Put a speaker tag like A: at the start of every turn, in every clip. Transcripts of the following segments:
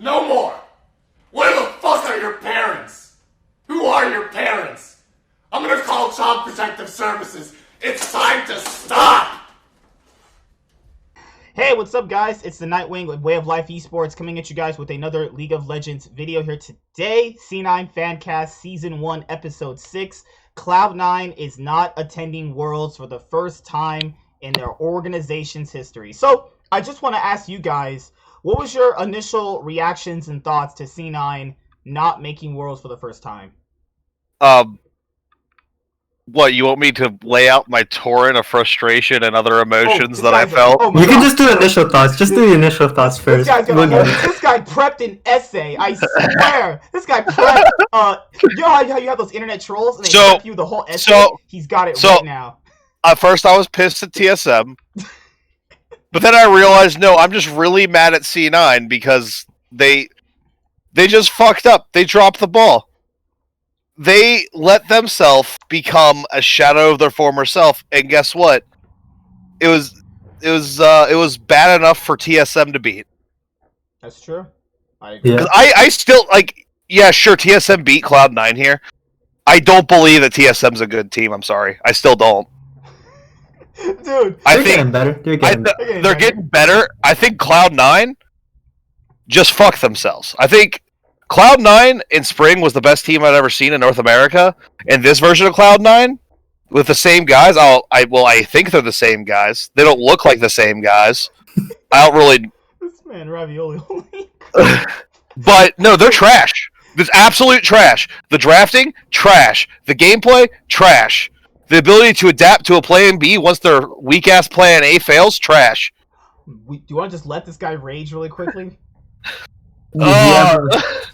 A: No more! Where the fuck are your parents? Who are your parents? I'm gonna call Child Protective Services. It's time to stop!
B: Hey, what's up, guys? It's the Nightwing with Way of Life Esports coming at you guys with another League of Legends video here today. C9FanCast Season 1, Episode 6. Cloud9 is not attending Worlds for the first time in their organization's history. So, I just want to ask you guys, what was your initial reactions and thoughts to C9 not making Worlds for the first time?
C: What, you want me to lay out my torrent of frustration and other emotions that I felt?
D: You can just do initial thoughts. Just do the initial thoughts first.
B: This guy prepped an essay. I swear. This guy prepped. You know how you have those internet trolls and they prep you the whole essay? He's got it right now.
C: At first, I was pissed at TSM. But then I realized, no, I'm just really mad at C9 because they just fucked up. They dropped the ball. They let themselves become a shadow of their former self, and guess what? It was bad enough for TSM to beat.
B: That's true. I agree.
C: Yeah. I still yeah, sure, TSM beat Cloud9 here. I don't believe that TSM's a good team. I'm sorry, I still don't.
B: Dude,
D: they're getting better.
C: They're getting better. I think Cloud9 just fucked themselves. I think Cloud9 in spring was the best team I'd ever seen in North America, and this version of Cloud9 with the same guys. I think they're the same guys. They don't look like the same guys. I don't really.
B: This man ravioli.
C: But no, they're trash. It's absolute trash. The drafting, trash. The gameplay, trash. The ability to adapt to a plan B once their weak ass plan A fails, trash.
B: Do you want to just let this guy rage really quickly?
C: Do I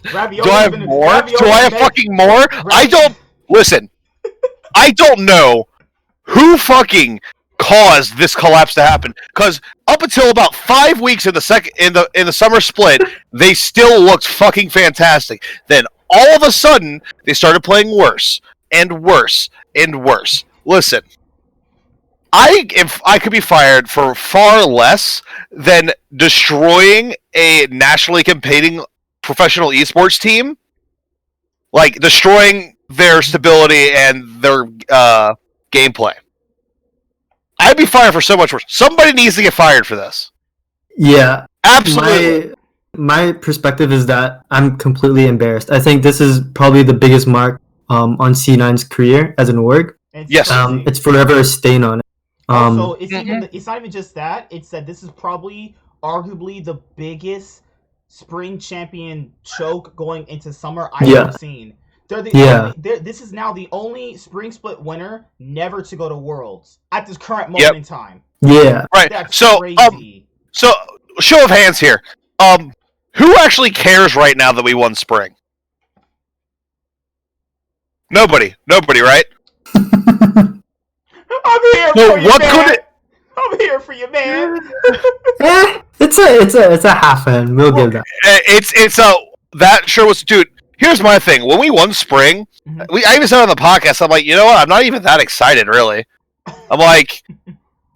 C: have more? Do I have fucking more? I don't listen. I don't know who fucking caused this collapse to happen. Because up until about 5 weeks in the summer split, they still looked fucking fantastic. Then all of a sudden, they started playing worse and worse and worse. Listen. If I could be fired for far less than destroying a nationally competing professional esports team, like destroying their stability and their gameplay. I'd be fired for so much worse. Somebody needs to get fired for this.
D: Yeah.
C: Absolutely.
D: My perspective is that I'm completely embarrassed. I think this is probably the biggest mark on C9's career as an org.
C: Yes.
D: It's forever a stain on it.
B: Also, it's not even just that. It's that this is probably arguably the biggest spring champion choke going into summer I've ever seen. This is now the only spring split winner never to go to Worlds at this current moment in time.
D: Yeah.
C: Right.
B: That's
C: crazy. So show of hands here. Who actually cares right now that we won spring? Nobody, right?
B: I'm here for you, man. I'm here for you, man.
D: It's a half end. We'll give that.
C: That sure was, dude. Here's my thing. When we won spring, I even said on the podcast, I'm like, you know what? I'm not even that excited, really. I'm like,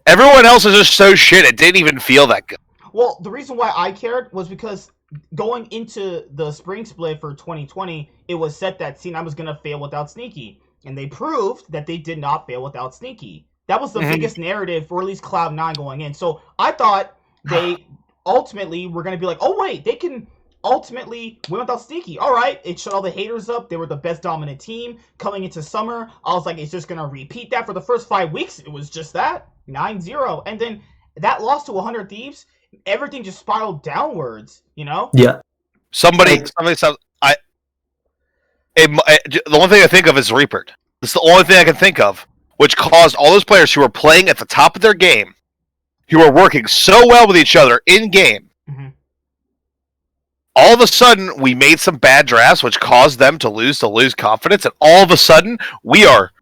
C: everyone else is just so shit. It didn't even feel that good.
B: Well, the reason why I cared was because going into the spring split for 2020, it was set that C9 was going to fail without Sneaky. And they proved that they did not fail without Sneaky. That was the biggest narrative for at least Cloud9 going in. So I thought they ultimately were going to be like, oh, wait, they can ultimately win without Sneaky. All right, it shut all the haters up. They were the best dominant team coming into summer. I was like, it's just going to repeat that for the first 5 weeks. It was just that, 9-0. And then that loss to 100 Thieves, everything just spiraled downwards, you know?
D: Yeah.
C: Somebody said, the one thing I think of is Reapered. It's the only thing I can think of, which caused all those players who were playing at the top of their game, who were working so well with each other in game. All of a sudden, we made some bad drafts, which caused them to lose confidence, and all of a sudden, we are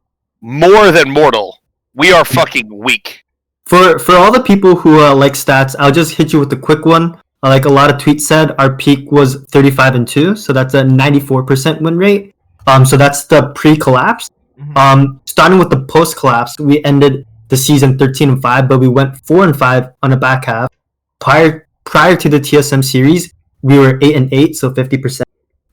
C: more than mortal. We are fucking weak.
D: For all the people who like stats, I'll just hit you with a quick one. Like a lot of tweets said, our peak was 35-2, so that's a 94% win rate. So that's the pre-collapse. Starting with the post-collapse, we ended the season 13-5, but we went 4-5 on the back half. Prior to the TSM series, we were 8-8, so 50%.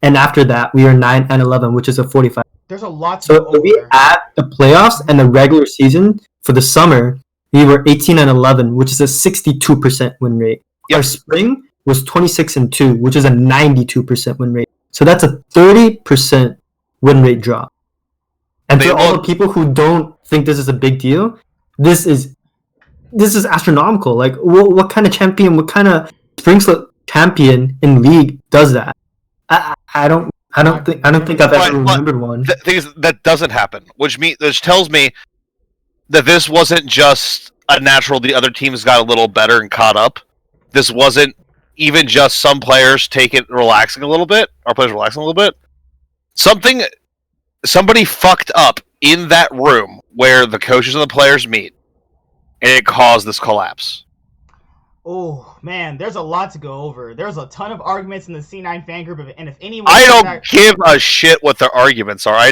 D: And after that, we were 9-11, which is a 45.
B: There's a lot to
D: So
B: go over
D: if we
B: there.
D: add the playoffs and the regular season for the summer, we were 18-11, which is a 62% win rate.
C: Yep.
D: Our spring was 26-2, which is a 92% win rate. So that's a 30% win rate drop. And for all the people who don't think this is a big deal, this is astronomical. Like, what kind of champion, what kind of spring slip champion in league does that? I don't think I've ever remembered one.
C: The thing is, that doesn't happen, which tells me that this wasn't just a natural. The other teams got a little better and caught up. This wasn't even just some players relaxing a little bit. Our players relaxing a little bit. Somebody fucked up in that room where the coaches and the players meet, and it caused this collapse.
B: Oh man, there's a lot to go over. There's a ton of arguments in the C9 fan group, and if anyone,
C: I don't give a shit what their arguments are.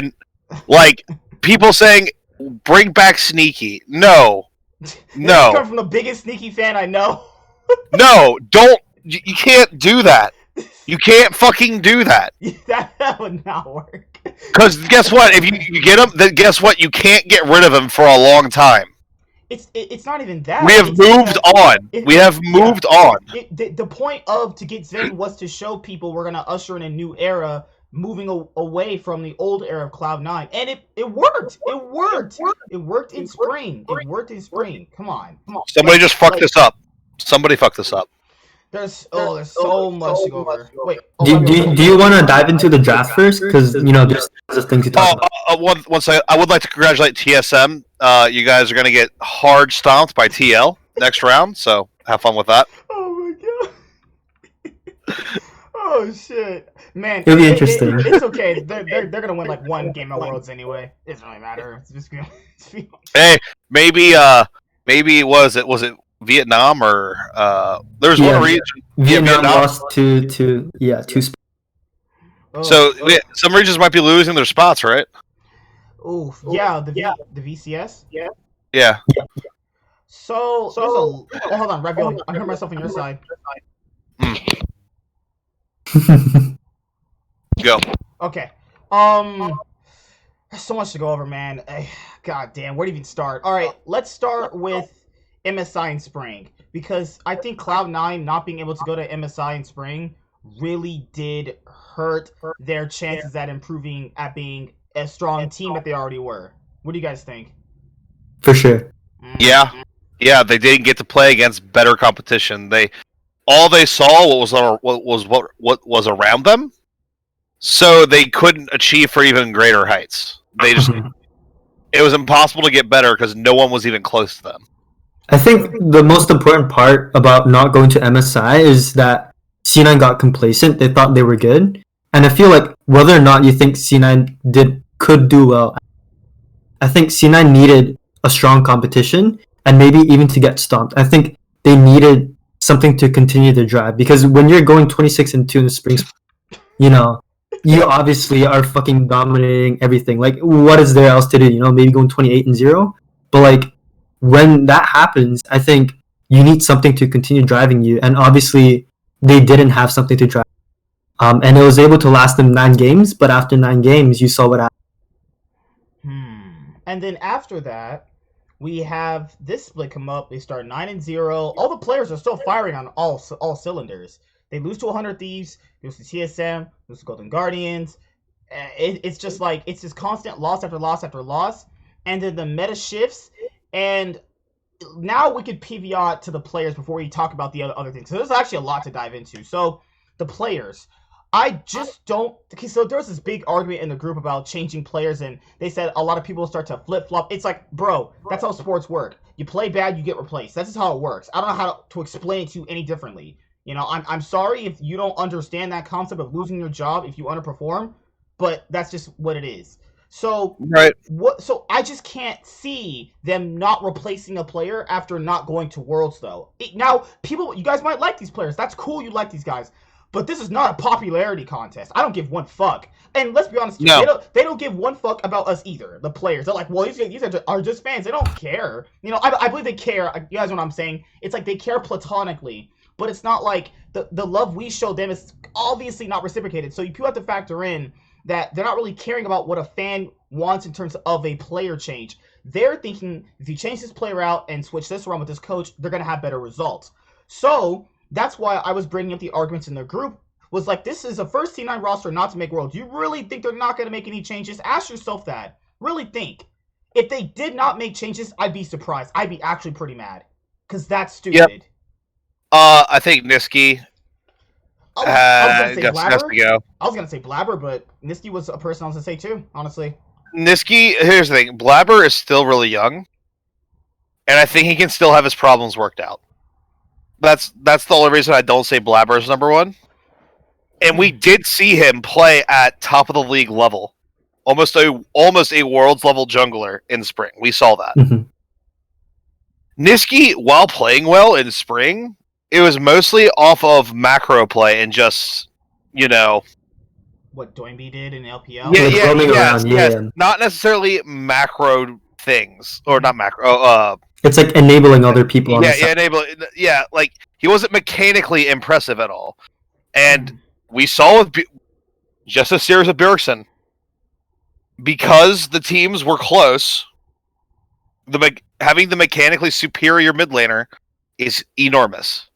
C: Like people saying, "Bring back Sneaky." No.
B: Come from the biggest Sneaky fan I know.
C: No, don't. You can't do that. You can't fucking do that.
B: That would not work.
C: Because guess what? If you get him, then guess what? You can't get rid of him for a long time.
B: It's not even that.
C: We have moved on. We have moved on.
B: The point of to get Zen was to show people we're gonna usher in a new era, moving away from the old era of Cloud9, and it worked. It worked. It worked in spring. It worked in spring. Come on.
C: Somebody just fucked this up. Somebody fucked this up.
B: There's so much to go over. Wait.
D: Do you want to dive into the draft first? Because there's things to talk about.
C: One second. I would like to congratulate TSM. You guys are gonna get hard stomped by TL next round. So have fun with that.
B: Oh my god. Oh shit, man.
D: It'll be interesting.
B: It's okay. They're gonna win like one game of Worlds anyway. It doesn't really matter. It's just gonna.
C: Hey, maybe was it Vietnam or there's one region.
D: Vietnam lost to two.
C: So some regions might be losing their spots, right?
B: Oh yeah, the VCS.
C: Yeah.
B: So hold on, Ravioli. I heard myself on your side.
C: Go.
B: Okay. There's so much to go over, man. God damn, where do you even start? All right, let's start with MSI in spring, because I think Cloud9 not being able to go to MSI in spring really did hurt their chances at improving at being a strong team that they already were. What do you guys think?
D: For sure.
C: Yeah, they didn't get to play against better competition. All they saw what was around them, so they couldn't achieve for even greater heights. It was impossible to get better because no one was even close to them.
D: I think the most important part about not going to MSI is that C9 got complacent. They thought they were good. And I feel like whether or not you think C9 could do well, I think C9 needed a strong competition and maybe even to get stomped. I think they needed something to continue their drive, because when you're going 26-2 in the spring, you obviously are fucking dominating everything. Like, what is there else to do? Maybe going 28-0. But like, when that happens, I think you need something to continue driving you, and obviously they didn't have something to drive. And it was able to last them 9 games, but after 9 games, you saw what happened.
B: And then after that, we have this split come up. They start 9-0. All the players are still firing on all cylinders. They lose to 100 Thieves, lose to TSM, lose to Golden Guardians. It's just constant loss after loss after loss. And then the meta shifts. And now we could pivot to the players before we talk about the other things. So there's actually a lot to dive into. So the players, I just don't. Okay, so there was this big argument in the group about changing players, and they said a lot of people start to flip flop. It's like, bro, that's how sports work. You play bad, you get replaced. That's just how it works. I don't know how to explain it to you any differently. I'm sorry if you don't understand that concept of losing your job if you underperform, but that's just what it is. So
C: right.
B: So I just can't see them not replacing a player after not going to Worlds, though. Now, you guys might like these players. That's cool. You like these guys, but this is not a popularity contest. I don't give one fuck. And let's be honest, they don't give one fuck about us either. The players, they're like, well, these are just fans. They don't care. I believe they care. You guys know what I'm saying? It's like they care platonically. but it's not like the love we show them is obviously not reciprocated. So you have to factor in that they're not really caring about what a fan wants in terms of a player change. They're thinking if you change this player out and switch this around with this coach, they're going to have better results. So that's why I was bringing up the arguments in the group, was like, this is a first C9 roster not to make world. You really think they're not going to make any changes? Ask yourself that. Really think. If they did not make changes, I'd be surprised. I'd be actually pretty mad. Because that's stupid.
C: Yep. I think Niski
B: I was
C: has to go.
B: I was going to say Blabber, but Niski was a person I was going to say too, honestly.
C: Niski, here's the thing. Blabber is still really young. And I think he can still have his problems worked out. That's the only reason I don't say Blabber is number one. And we did see him play at top of the league level. Almost a world's level jungler in spring. We saw that.
D: Mm-hmm.
C: Niski, while playing well in spring, it was mostly off of macro play and just,
B: what Doinby did in LPL?
C: Yes. Not necessarily macro things. Or not macro.
D: It's like enabling other people.
C: Like, he wasn't mechanically impressive at all. And we saw with just a series of Bjergsen, because the teams were close, having the mechanically superior mid laner is enormous.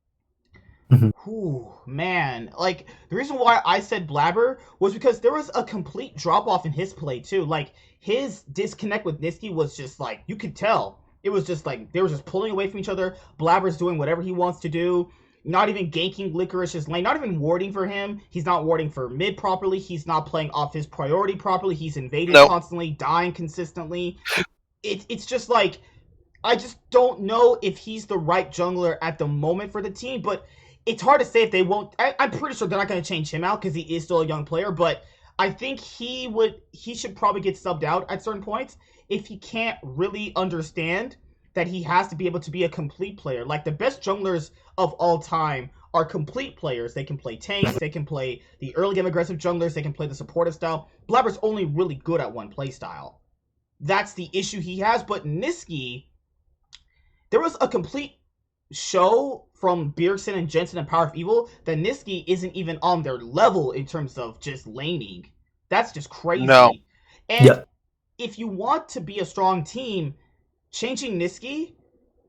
B: Ooh, man. Like, the reason why I said Blabber was because there was a complete drop-off in his play, too. Like, his disconnect with Niski was just, like, you could tell. It was just, like, they were just pulling away from each other. Blabber's doing whatever he wants to do. Not even ganking Licorice's lane. Not even warding for him. He's not warding for mid properly. He's not playing off his priority properly. He's invading constantly, dying consistently. It's just like, I just don't know if he's the right jungler at the moment for the team, but it's hard to say if they won't. I'm pretty sure they're not going to change him out because he is still a young player, but I think he should probably get subbed out at certain points if he can't really understand that he has to be able to be a complete player. Like, the best junglers of all time are complete players. They can play tanks, they can play the early game aggressive junglers, they can play the supportive style. Blabber's only really good at one play style. That's the issue he has, but Niski, there was a complete show from Bjergsen and Jensen and Power of Evil that Niski isn't even on their level in terms of just laning. That's just crazy.
C: No.
B: And if you want to be a strong team, changing Niski,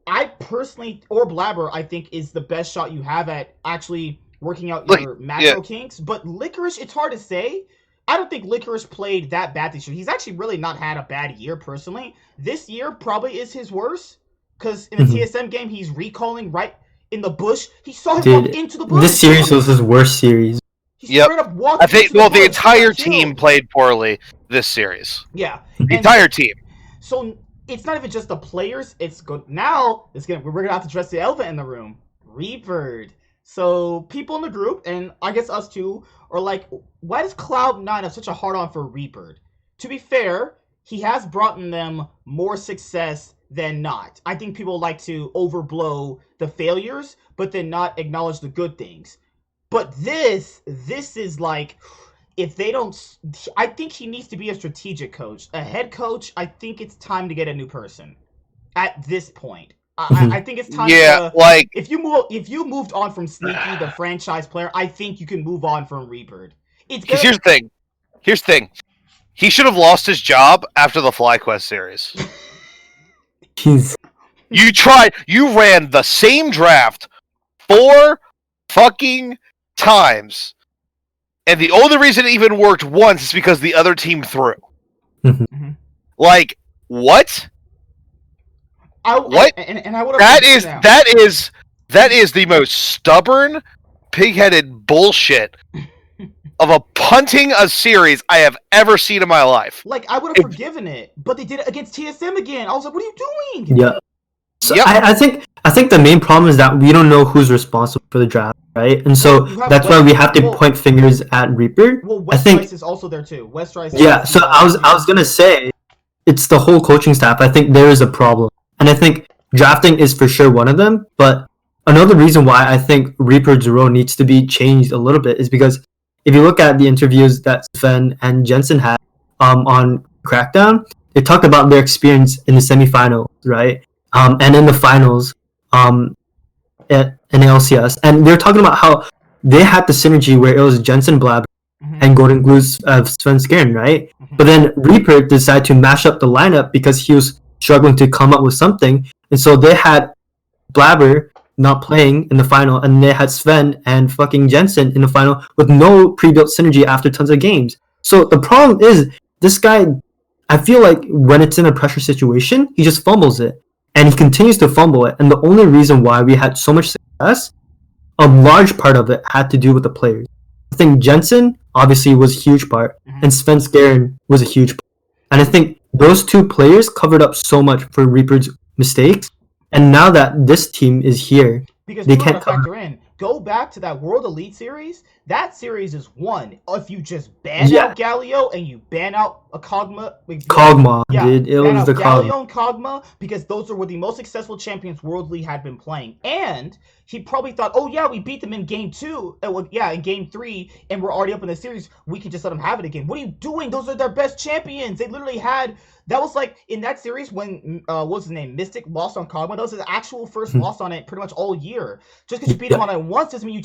B: I personally, or Blabber, I think is the best shot you have at actually working out your macro kinks. But Licorice, it's hard to say. I don't think Licorice played that bad this year. He's actually really not had a bad year personally. This year probably is his worst, because in the TSM game, he's recalling right in the bush. He saw him walk into the bush.
D: This series was his worst series.
B: He straight up walked
C: I think,
B: into
C: the entire team played poorly this series.
B: Yeah.
C: The entire team.
B: So it's not even just the players. It's good. Now we're gonna have to address the elephant in the room. Reapered. So people in the group, and I guess us too, are like, why does Cloud9 have such a hard on for Reapered? To be fair, he has brought in them more success than not. I think people like to overblow the failures, but then not acknowledge the good things. But this is like, if they don't, I think he needs to be a strategic coach. A head coach, I think it's time to get a new person at this point. I think it's time to,
C: like,
B: if you moved on from Sneaky, the franchise player, I think you can move on from Reapered.
C: Because here's the thing. He should have lost his job after the FlyQuest series. You ran the same draft 4 fucking times. And the only reason it even worked once is because the other team threw. Like, what? What?
B: And I would
C: that is the most stubborn, pig-headed bullshit of a punting a series I have ever seen in my life.
B: Like, I would have forgiven it, but they did it against TSM again. I was like, what are you doing?
D: Yeah. So I think the main problem is that we don't know who's responsible for the draft, right? And so that's why we have to point fingers at Reaper.
B: Well, Westrice is also there too. Westrice.
D: Yeah. So I was gonna say, it's the whole coaching staff. I think there is a problem, and I think drafting is for sure one of them. But another reason why I think Reaper's role needs to be changed a little bit is because if you look at the interviews that Sven and Jensen had on Crackdown, they talked about their experience in the semifinals, right? And in the finals, in LCS, and they're talking about how they had the synergy where it was Jensen Blab and Golden Glue's Sven Skjern, right? But then Reaper decided to mash up the lineup because he was struggling to come up with something, and so they had Blabber not playing in the final, and they had Sven and fucking Jensen in the final with no pre-built synergy after tons of games. So the problem is, this guy, I feel like when it's in a pressure situation, he just fumbles it. And he continues to fumble it. And the only reason why we had so much success, a large part of it had to do with the players. I think Jensen obviously was a huge part, and Sven Skjern was a huge part. And I think those two players covered up so much for Reaper's mistakes. And now that this team is here,
B: because
D: they
B: can't
D: factor
B: in. Go back to that World Elite series. That series is won if you just ban out Galio and you ban out a Kog'Maw.
D: Dude. It was the
B: Galio and Kog'Maw, because those were the most successful champions World Elite had been playing. And he probably thought, oh yeah, we beat them in game 2. In game 3, and we're already up in the series. We can just let them have it again. What are you doing? Those are their best champions. They literally had. That was like in that series when what was his name? Mystic lost on Kog'Maw. That was his actual first loss on it pretty much all year. Just because you beat him on it once doesn't mean you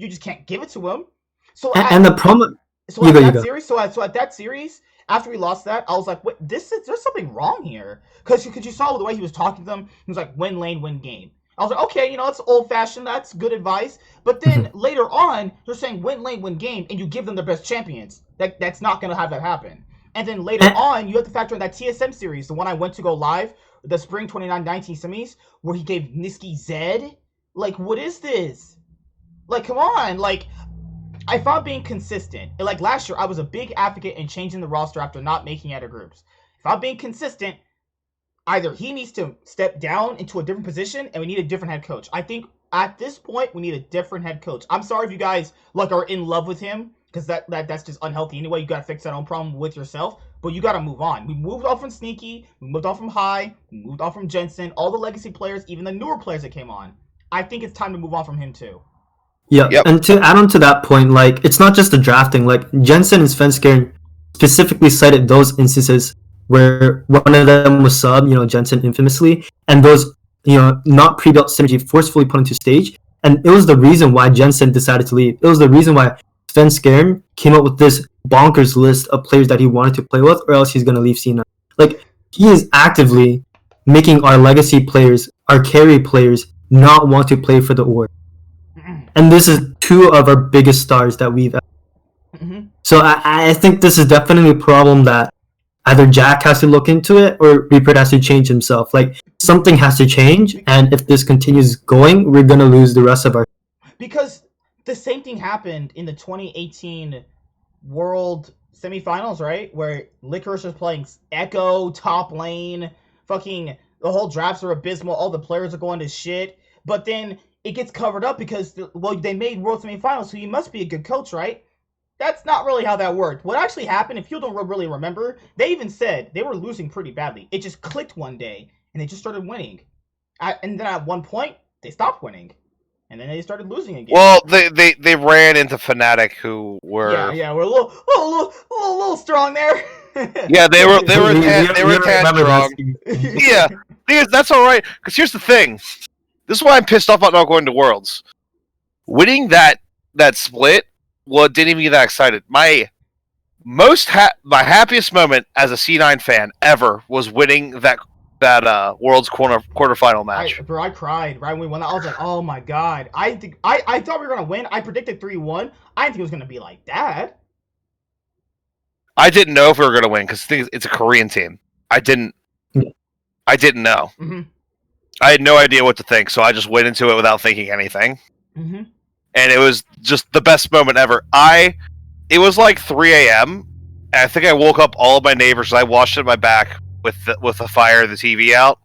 B: just can't give it to him. So
D: the problem.
B: So at that series, after we lost that, I was like, wait, there's something wrong here. Because you saw the way he was talking to them. He was like, win lane, win game. I was like, okay, it's old fashioned. That's good advice. But then later on, they're saying win lane, win game, and you give them their best champions. That's not going to have that happen. And then later on, you have to factor in that TSM series, the one I went to go live, the Spring 2019 semis, where he gave Niski Zed. Like, what is this? Like, come on. Like, I found being consistent. Like, last year, I was a big advocate in changing the roster after not making it out of groups. If I'm being consistent, either he needs to step down into a different position, and we need a different head coach. I think at this point, we need a different head coach. I'm sorry if you guys, are in love with him, because that's just unhealthy anyway. You got to fix that own problem with yourself, but you got to move on. We moved off from Sneaky, we moved off from High, we moved off from Jensen, all the legacy players, even the newer players that came on. I think it's time to move on from him too.
D: Yeah, yep. And to add on to that point, it's not just the drafting. Jensen and Sven Skjern specifically cited those instances where one of them was sub, Jensen infamously, and those, not pre-built synergy forcefully put into stage. And it was the reason why Jensen decided to leave. It was the reason why Sven Skjern came up with this bonkers list of players that he wanted to play with, or else he's going to leave C9. He is actively making our legacy players, our carry players, not want to play for the org. And this is two of our biggest stars that we've had. So I think this is definitely a problem that either Jack has to look into it or Reapered has to change himself. Something has to change, and if this continues going, we're going to lose the rest of our...
B: Because the same thing happened in the 2018 World semifinals, right? Where Licorice was playing Echo, top lane, fucking the whole drafts are abysmal, all the players are going to shit, but then it gets covered up because, they made World semifinals, so you must be a good coach, right? That's not really how that worked. What actually happened, if you don't really remember, they even said they were losing pretty badly. It just clicked one day, and they just started winning. And then at one point, they stopped winning. And then they started losing again.
C: Well, they ran into Fnatic, who were
B: we're a little strong there.
C: Yeah, they were tad strong. Yeah, that's all right. Because here's the thing, this is why I'm pissed off about not going to Worlds. Winning that split, didn't even get that excited. My happiest moment as a C9 fan ever was winning that World's quarterfinal match.
B: I cried right when we won that. I was like, oh my god. I thought we were gonna win. I predicted 3-1. I didn't think it was gonna be like that.
C: I didn't know if we were gonna win because it's a Korean team. I didn't know.
B: Mm-hmm.
C: I had no idea what to think, so I just went into it without thinking anything.
B: Mm-hmm.
C: And it was just the best moment ever. It was like 3 a.m. and I think I woke up all of my neighbors. I washed my back with the fire, the TV out.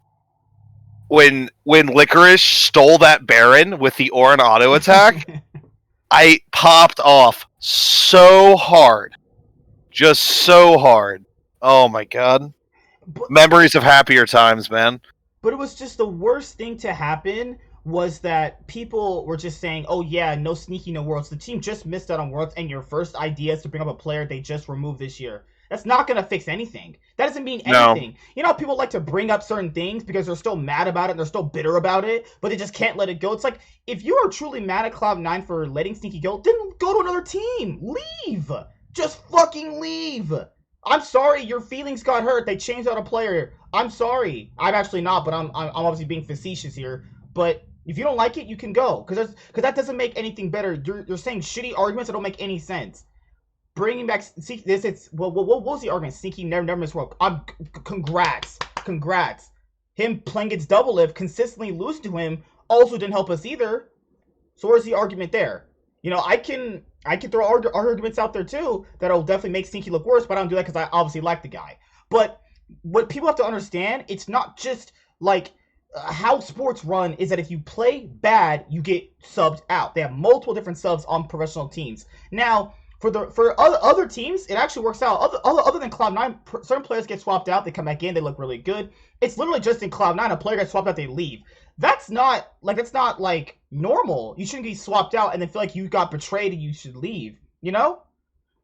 C: When Licorice stole that Baron with the Orin auto attack, I popped off so hard, just so hard. Oh my god! Memories of happier times, man.
B: But it was just the worst thing to happen was that people were just saying, oh yeah, no Sneaky, no Worlds. The team just missed out on Worlds, and your first idea is to bring up a player they just removed this year. That's not gonna fix anything. That doesn't mean
C: No.
B: anything. You know, people like to bring up certain things because they're still mad about it and they're still bitter about it, but they just can't let it go. It's like, if you are truly mad at Cloud9 for letting Sneaky go, then go to another team. Leave. Just fucking leave. I'm sorry, your feelings got hurt. They changed out a player. I'm sorry. I'm actually not, but I'm obviously being facetious here. But if you don't like it, you can go, because that doesn't make anything better. You're saying shitty arguments that don't make any sense. Bringing back this, it's what was the argument? Sneaky never missed world. Congrats. Him playing against Double Lift, consistently losing to him, also didn't help us either. So where's the argument there? You know, I can throw arguments out there too that'll definitely make Sneaky look worse, but I don't do that because I obviously like the guy. But what people have to understand, it's not just like how sports run is that if you play bad, you get subbed out. They have multiple different subs on professional teams. Now, for other teams, it actually works out. Other than Cloud9, certain players get swapped out, they come back in, they look really good. It's literally just in Cloud9, a player gets swapped out, they leave. That's not like normal. You shouldn't be swapped out and then feel like you got betrayed and you should leave, you know?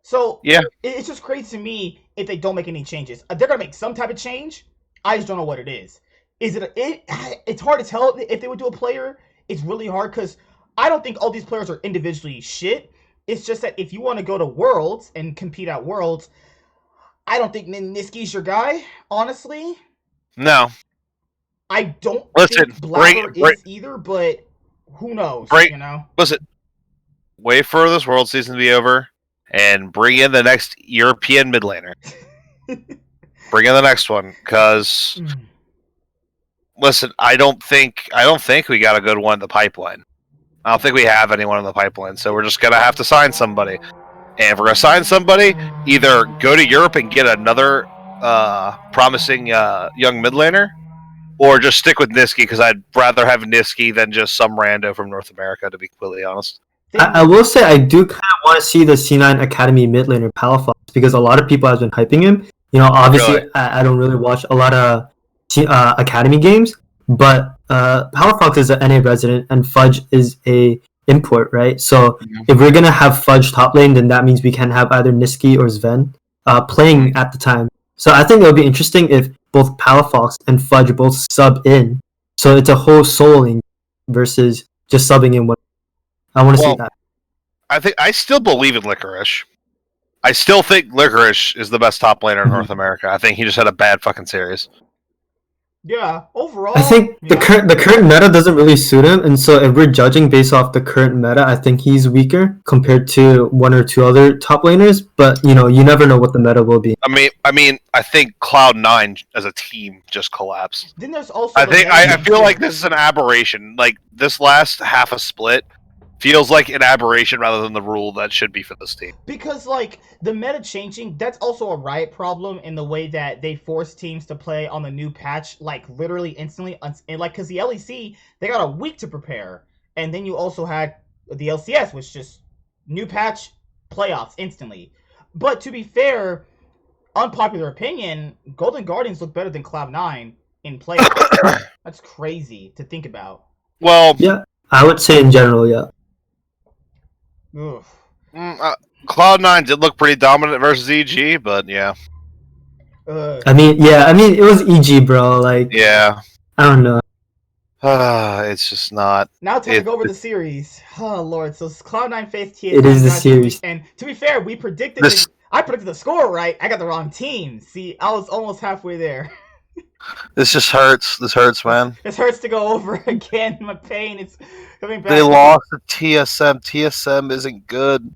B: So
C: yeah,
B: it's just crazy to me if they don't make any changes. They're gonna make some type of change. I just don't know what it is. It's hard to tell if they would do a player. It's really hard because I don't think all these players are individually shit. It's just that if you want to go to Worlds and compete at Worlds, I don't think Niski's your guy, honestly.
C: No.
B: I don't think Blabber is either, but who knows, you know?
C: Listen, wait for this World season to be over and bring in the next European mid laner. Bring in the next one, because listen, I don't think we got a good one in the pipeline. I don't think we have anyone in the pipeline, so we're just gonna have to sign somebody. And if we're gonna sign somebody, either go to Europe and get another promising young mid laner, or just stick with Niski, because I'd rather have Niski than just some rando from North America, to be completely honest.
D: I will say I do kind of want to see the C9 Academy mid laner Palafox, because a lot of people have been hyping him. You know, obviously really? I don't really watch a lot of Academy games, but Palafox is an NA resident and Fudge is a import, right? So if we're gonna have Fudge top lane, then that means we can have either Niski or Sven playing at the time. So I think it would be interesting if both Palafox and Fudge both sub in. So it's a whole soloing versus just subbing in one. I want to see that.
C: I still believe in Licorice. I still think Licorice is the best top laner in North America. I think he just had a bad fucking series.
B: Yeah, overall.
D: I think the current meta doesn't really suit him, and so if we're judging based off the current meta, I think he's weaker compared to one or two other top laners. But you know, you never know what the meta will be.
C: I mean, I think Cloud9 as a team just collapsed.
B: Then there's also.
C: I feel like this is an aberration. Like this last half a split feels like an aberration rather than the rule that should be for this team.
B: Because, like, the meta changing, that's also a Riot problem in the way that they force teams to play on the new patch, like, literally instantly. And, like, because the LEC, they got a week to prepare. And then you also had the LCS, which just new patch, playoffs instantly. But to be fair, unpopular opinion, Golden Guardians look better than Cloud9 in playoffs. That's crazy to think about.
C: Well,
D: yeah, I would say in general, yeah.
C: Cloud9 did look pretty dominant versus EG, but yeah.
D: I mean, it was EG, bro. Like,
C: yeah,
D: I don't know.
C: It's just not.
B: Now time to go over the series. Oh Lord, so Cloud9 faced TSM.
D: It is the series,
B: and to be fair, we predicted this. I predicted the score right. I got the wrong team. See, I was almost halfway there.
C: This just hurts. This hurts, man.
B: This hurts to go over again. My pain is coming back.
C: They lost to TSM. TSM isn't good.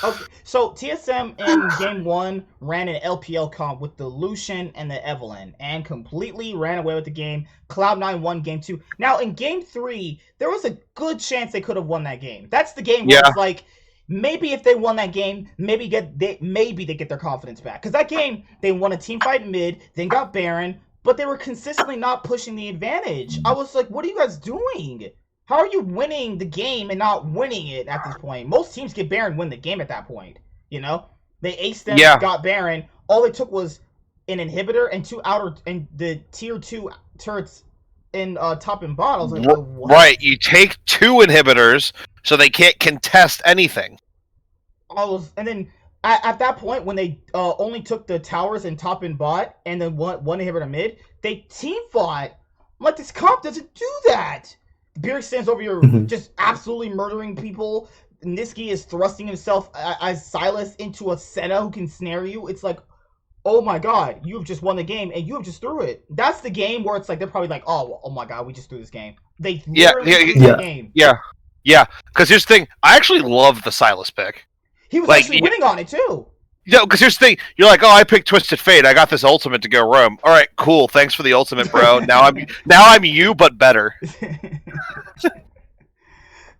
B: Okay, so TSM in Game 1 ran an LPL comp with the Lucian and the Evelyn and completely ran away with the game. Cloud9 won Game 2. Now, in Game 3, there was a good chance they could have won that game. That's the game where it's like, maybe if they won that game, maybe they get their confidence back. Because that game, they won a team fight mid, then got Baron, but they were consistently not pushing the advantage. I was like, what are you guys doing? How are you winning the game and not winning it at this point? Most teams get Baron, win the game at that point. You know? They aced them, got Baron. All it took was an inhibitor and two outer, and the tier 2 turrets in top and bottom. I was like, what?
C: Right, you take 2 inhibitors so they can't contest anything.
B: And then at that point, when they only took the towers and top and bot, and then one inhibitor mid, they team fought. I'm like, this comp doesn't do that. Beer stands over here just absolutely murdering people. Niski is thrusting himself as Silas into a Senna who can snare you. It's like, oh my god, you have just won the game, and you have just threw it. That's the game where it's like, they're probably like, oh my god, we just threw this game. They threw the game.
C: Yeah. Because here's the thing, I actually love the Silas pick.
B: He was actually winning on it, too.
C: No, because here's the thing. You're like, oh, I picked Twisted Fate. I got this ultimate to go roam. All right, cool. Thanks for the ultimate, bro. Now I'm you, but better.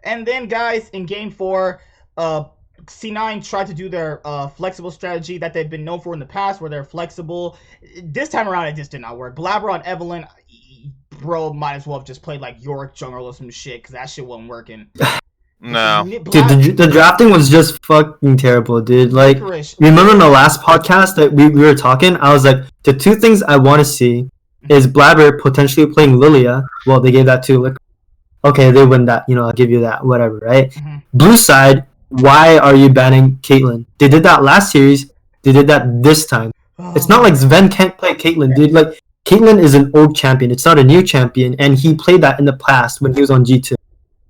B: And then, guys, in Game 4, C9 tried to do their flexible strategy that they've been known for in the past, where they're flexible. This time around, it just did not work. Blabber on Evelyn, bro, might as well have just played like Yorick Jungle or some shit, because that shit wasn't working.
C: No.
D: Dude, the drafting was just fucking terrible, dude. Like, remember in the last podcast that we were talking, I was like, the two things I want to see is Blabber potentially playing Lilia. Well, they gave that to Liquor. Okay, they win that. I'll give you that. Whatever, right? Blue side, why are you banning Caitlyn? They did that last series. They did that this time. It's not like Sven can't play Caitlyn, dude. Like, Caitlyn is an old champion. It's not a new champion, and he played that in the past when he was on G2.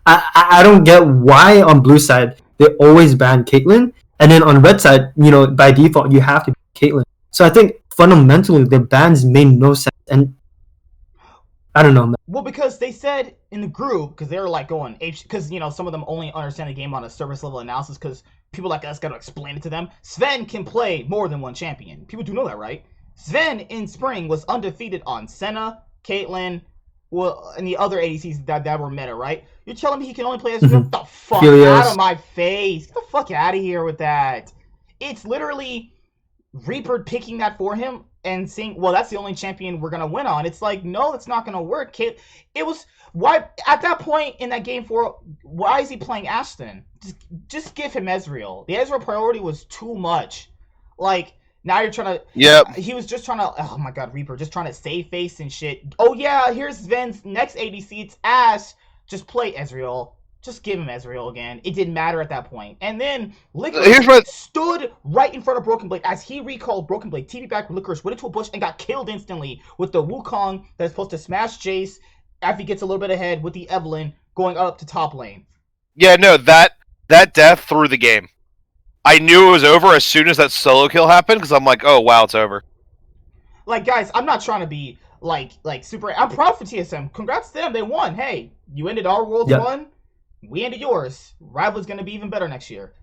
D: I don't get why on blue side they always ban Caitlyn, and then on red side, by default you have to ban Caitlyn. So I think fundamentally the bans made no sense, and I don't know, man.
B: Well, because they said in the group, because they were like going H, because some of them only understand the game on a service level analysis, because people like us got to explain it to them. Sven can play more than one champion. People do know that, right? Sven in spring was undefeated on Senna, Caitlyn, and the other ADCs that were meta, right? You're telling me he can only play as Get the fuck out of my face. Get the fuck out of here with that. It's literally Reapered picking that for him and saying, well, that's the only champion we're going to win on. It's like, no, it's not going to work. It was, why, at that point in that game 4, why is he playing Ashton? Just give him Ezreal. The Ezreal priority was too much. Like, now you're trying to...
C: Yep.
B: He was just trying to... Oh my god, Reaper. Just trying to save face and shit. Oh yeah, here's Sven's next ADC. It's Ash. Just play Ezreal. Just give him Ezreal again. It didn't matter at that point. And then Licorice stood right in front of Broken Blade as he recalled Broken Blade. TP back Licorice, went into a bush and got killed instantly with the Wukong that's supposed to smash Jace after he gets a little bit ahead with the Evelyn going up to top lane.
C: Yeah, no, that death threw the game. I knew it was over as soon as that solo kill happened, because I'm like, oh, wow, it's over.
B: Like, guys, I'm not trying to be, like super... I'm proud for TSM. Congrats to them. They won. Hey, you ended our world's run. We ended yours. Rival's going to be even better next year.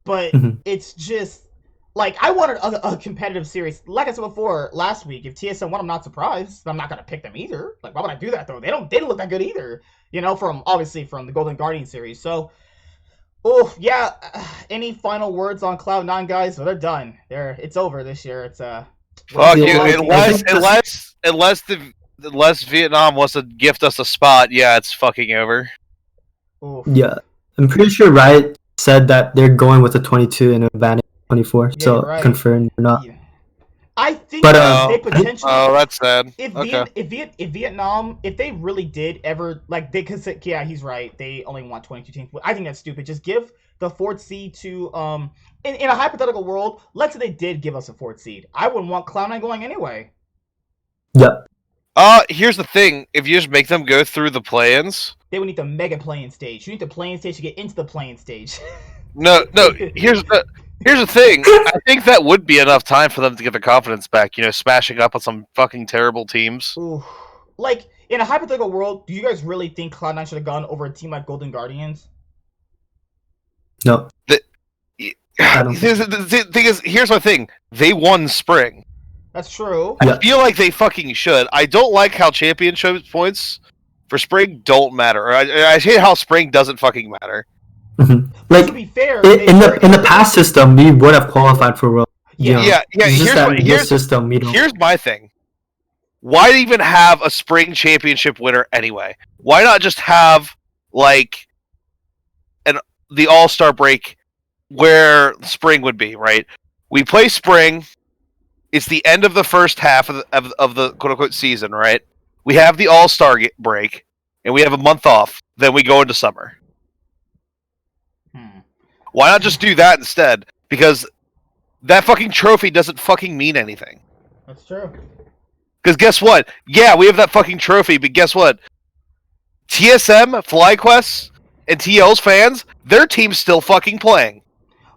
B: But it's just... Like, I wanted a competitive series. Like I said before, last week, if TSM won, I'm not surprised. I'm not going to pick them either. Like, why would I do that, though? They didn't look that good either. Obviously, from the Golden Guardian series. So... Oh, yeah. Any final words on Cloud9, guys? Well, they're done. It's over this year. It's
C: Fuck you. Unless Vietnam wants to gift us a spot, yeah, it's fucking over.
B: Oof.
D: Yeah. I'm pretty sure Riot said that they're going with a 22 and a advantage 24. Yeah, so right. Confirmed or not.
B: Yeah. I think they potentially.
C: Oh, that's sad.
B: If Vietnam, if they really did ever yeah, he's right. They only want 22 teams. I think that's stupid. Just give the 4th seed to in a hypothetical world. Let's say they did give us a 4th seed. I wouldn't want Cloud9 going anyway.
D: Yep.
C: Here's the thing. If you just make them go through the play-ins,
B: they would need the mega play-in stage. You need the play-in stage to get into the play-in stage.
C: No. Here's the thing. I think that would be enough time for them to get their confidence back. Smashing up on some fucking terrible teams.
B: Ooh. Like, in a hypothetical world, do you guys really think Cloud9 should have gone over a team like Golden Guardians?
D: No.
C: The thing is, here's my thing. They won Spring.
B: That's true.
C: I feel like they fucking should. I don't like how championship points for Spring don't matter. I hate how Spring doesn't fucking matter.
D: Mm-hmm. Like,
B: to be fair,
D: in the past system, we would have qualified for World.
C: Yeah. Here's my thing. Why even have a Spring championship winner anyway? Why not just have the All-Star break where Spring would be, right? We play Spring. It's the end of the first half of the quote-unquote season, right? We have the All-Star break, and we have a month off. Then we go into summer. Why not just do that instead? Because that fucking trophy doesn't fucking mean anything.
B: That's true.
C: Because guess what? Yeah, we have that fucking trophy, but guess what? TSM, FlyQuest, and TL's fans, their team's still fucking playing.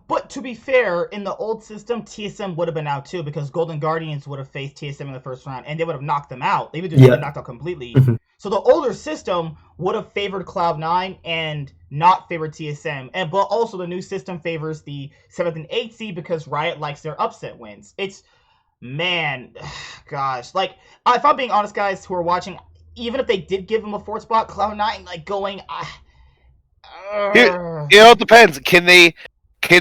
B: But to be fair, in the old system, TSM would have been out too, because Golden Guardians would have faced TSM in the first round, and they would have knocked them out. They would have been knocked out completely. So the older system would have favored Cloud9 and not favored TSM. But also the new system favors the 7th and 8th seed because Riot likes their upset wins. It's, man, gosh. Like, if I'm being honest, guys, who are watching, even if they did give them a 4th spot, Cloud9, like, going...
C: it depends. Can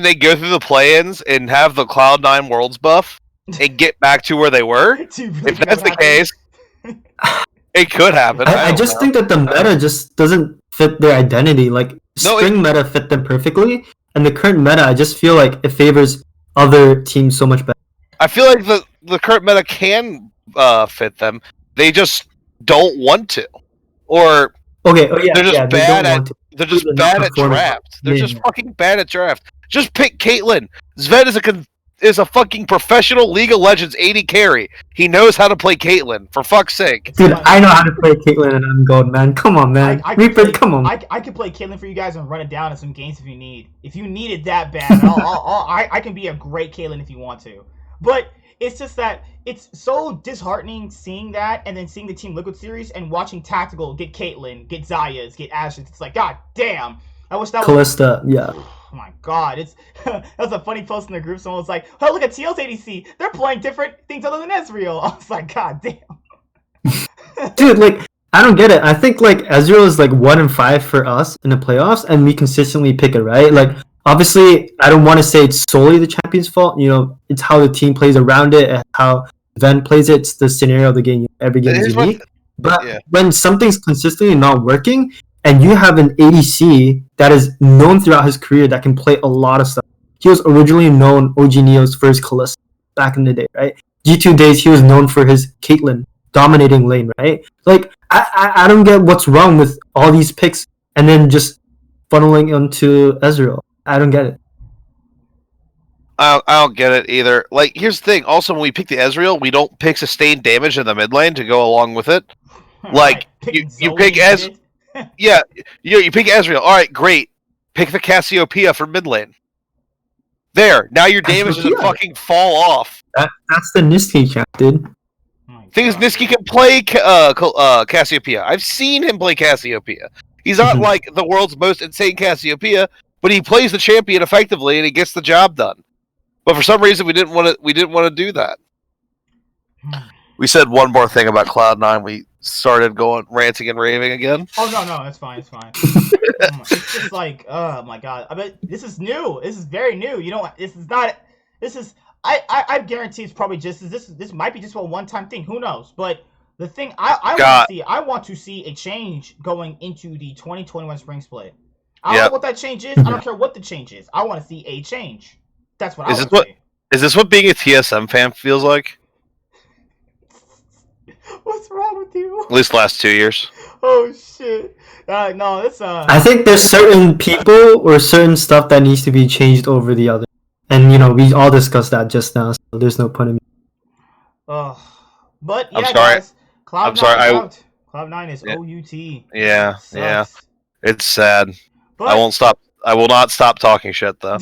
C: they go through the play-ins and have the Cloud9 Worlds buff and get back to where they were? If that's the case, it could happen.
D: I just think that the meta just doesn't fit their identity. Like, Spring meta fit them perfectly, and the current meta, I just feel like it favors other teams so much better.
C: I feel like the current meta can fit them. They just don't want to. Or they're just bad at draft. They're just fucking bad at draft. Just pick Caitlyn. Zven is a fucking professional League of Legends 80 carry. He knows how to play Caitlyn, for fuck's sake.
D: Dude, I know how to play Caitlyn and I'm gold, man. Come on, man. Reapered, come on.
B: I can play Caitlyn for you guys and run it down in some games if you need. If you need it that bad, I can be a great Caitlyn if you want to. But it's just that it's so disheartening seeing that and then seeing the Team Liquid series and watching Tactical get Caitlyn, get Zayas, get Ashes. It's like, god damn. I wish that
D: Kalista, yeah.
B: Oh my god, that was a funny post in the group. Someone was like, oh, look at TL's ADC. They're playing different things other than Ezreal. I was like, god damn.
D: Dude, like, I don't get it. I think, like, Ezreal is, like, 1-5 for us in the playoffs, and we consistently pick it, right? Like, obviously, I don't want to say it's solely the champion's fault. You know, it's how the team plays around it, and how Ven plays it. It's the scenario of the game. Every game is unique. But when something's consistently not working, and you have an ADC that is known throughout his career that can play a lot of stuff. He was originally known OG Neo's first Kalista back in the day, right? G2 days, he was known for his Caitlyn dominating lane, right? Like, I don't get what's wrong with all these picks and then just funneling into Ezreal. I don't get it.
C: I don't get it either. Like, here's the thing. Also, when we pick the Ezreal, we don't pick sustained damage in the mid lane to go along with it. Like, you pick Ezreal. Yeah, you pick Ezreal. All right, great. Pick the Cassiopeia for mid lane. There. Now your damage doesn't fucking fall off.
D: That's the Niski champ, dude.
C: Thing is, Niski can play Cassiopeia. I've seen him play Cassiopeia. He's not like the world's most insane Cassiopeia, but he plays the champion effectively and he gets the job done. But for some reason, we didn't want to do that. We said one more thing about Cloud9. We started going ranting and raving again.
B: Oh no, it's fine. It's just like, oh my god. I mean, this is new. This is very new. You know, this is not. This is. I guarantee it's probably just this might be just a one-time thing. Who knows? But the thing I want to see a change going into the 2021 Spring Split. I don't know what that change is. I don't care what the change is. I want to see a change. That's what I want to see.
C: Is this what being a TSM fan feels like?
B: What's wrong with you?
C: At least the last 2 years.
B: Oh shit! No, it's
D: I think there's certain people or certain stuff that needs to be changed over the other, and you know we all discussed that just now. So there's no point in.
B: But yeah,
C: I'm sorry.
B: guys, Cloud9 Cloud9 is OUT.
C: Yeah. It's sad.
B: But,
C: I will not stop talking shit though.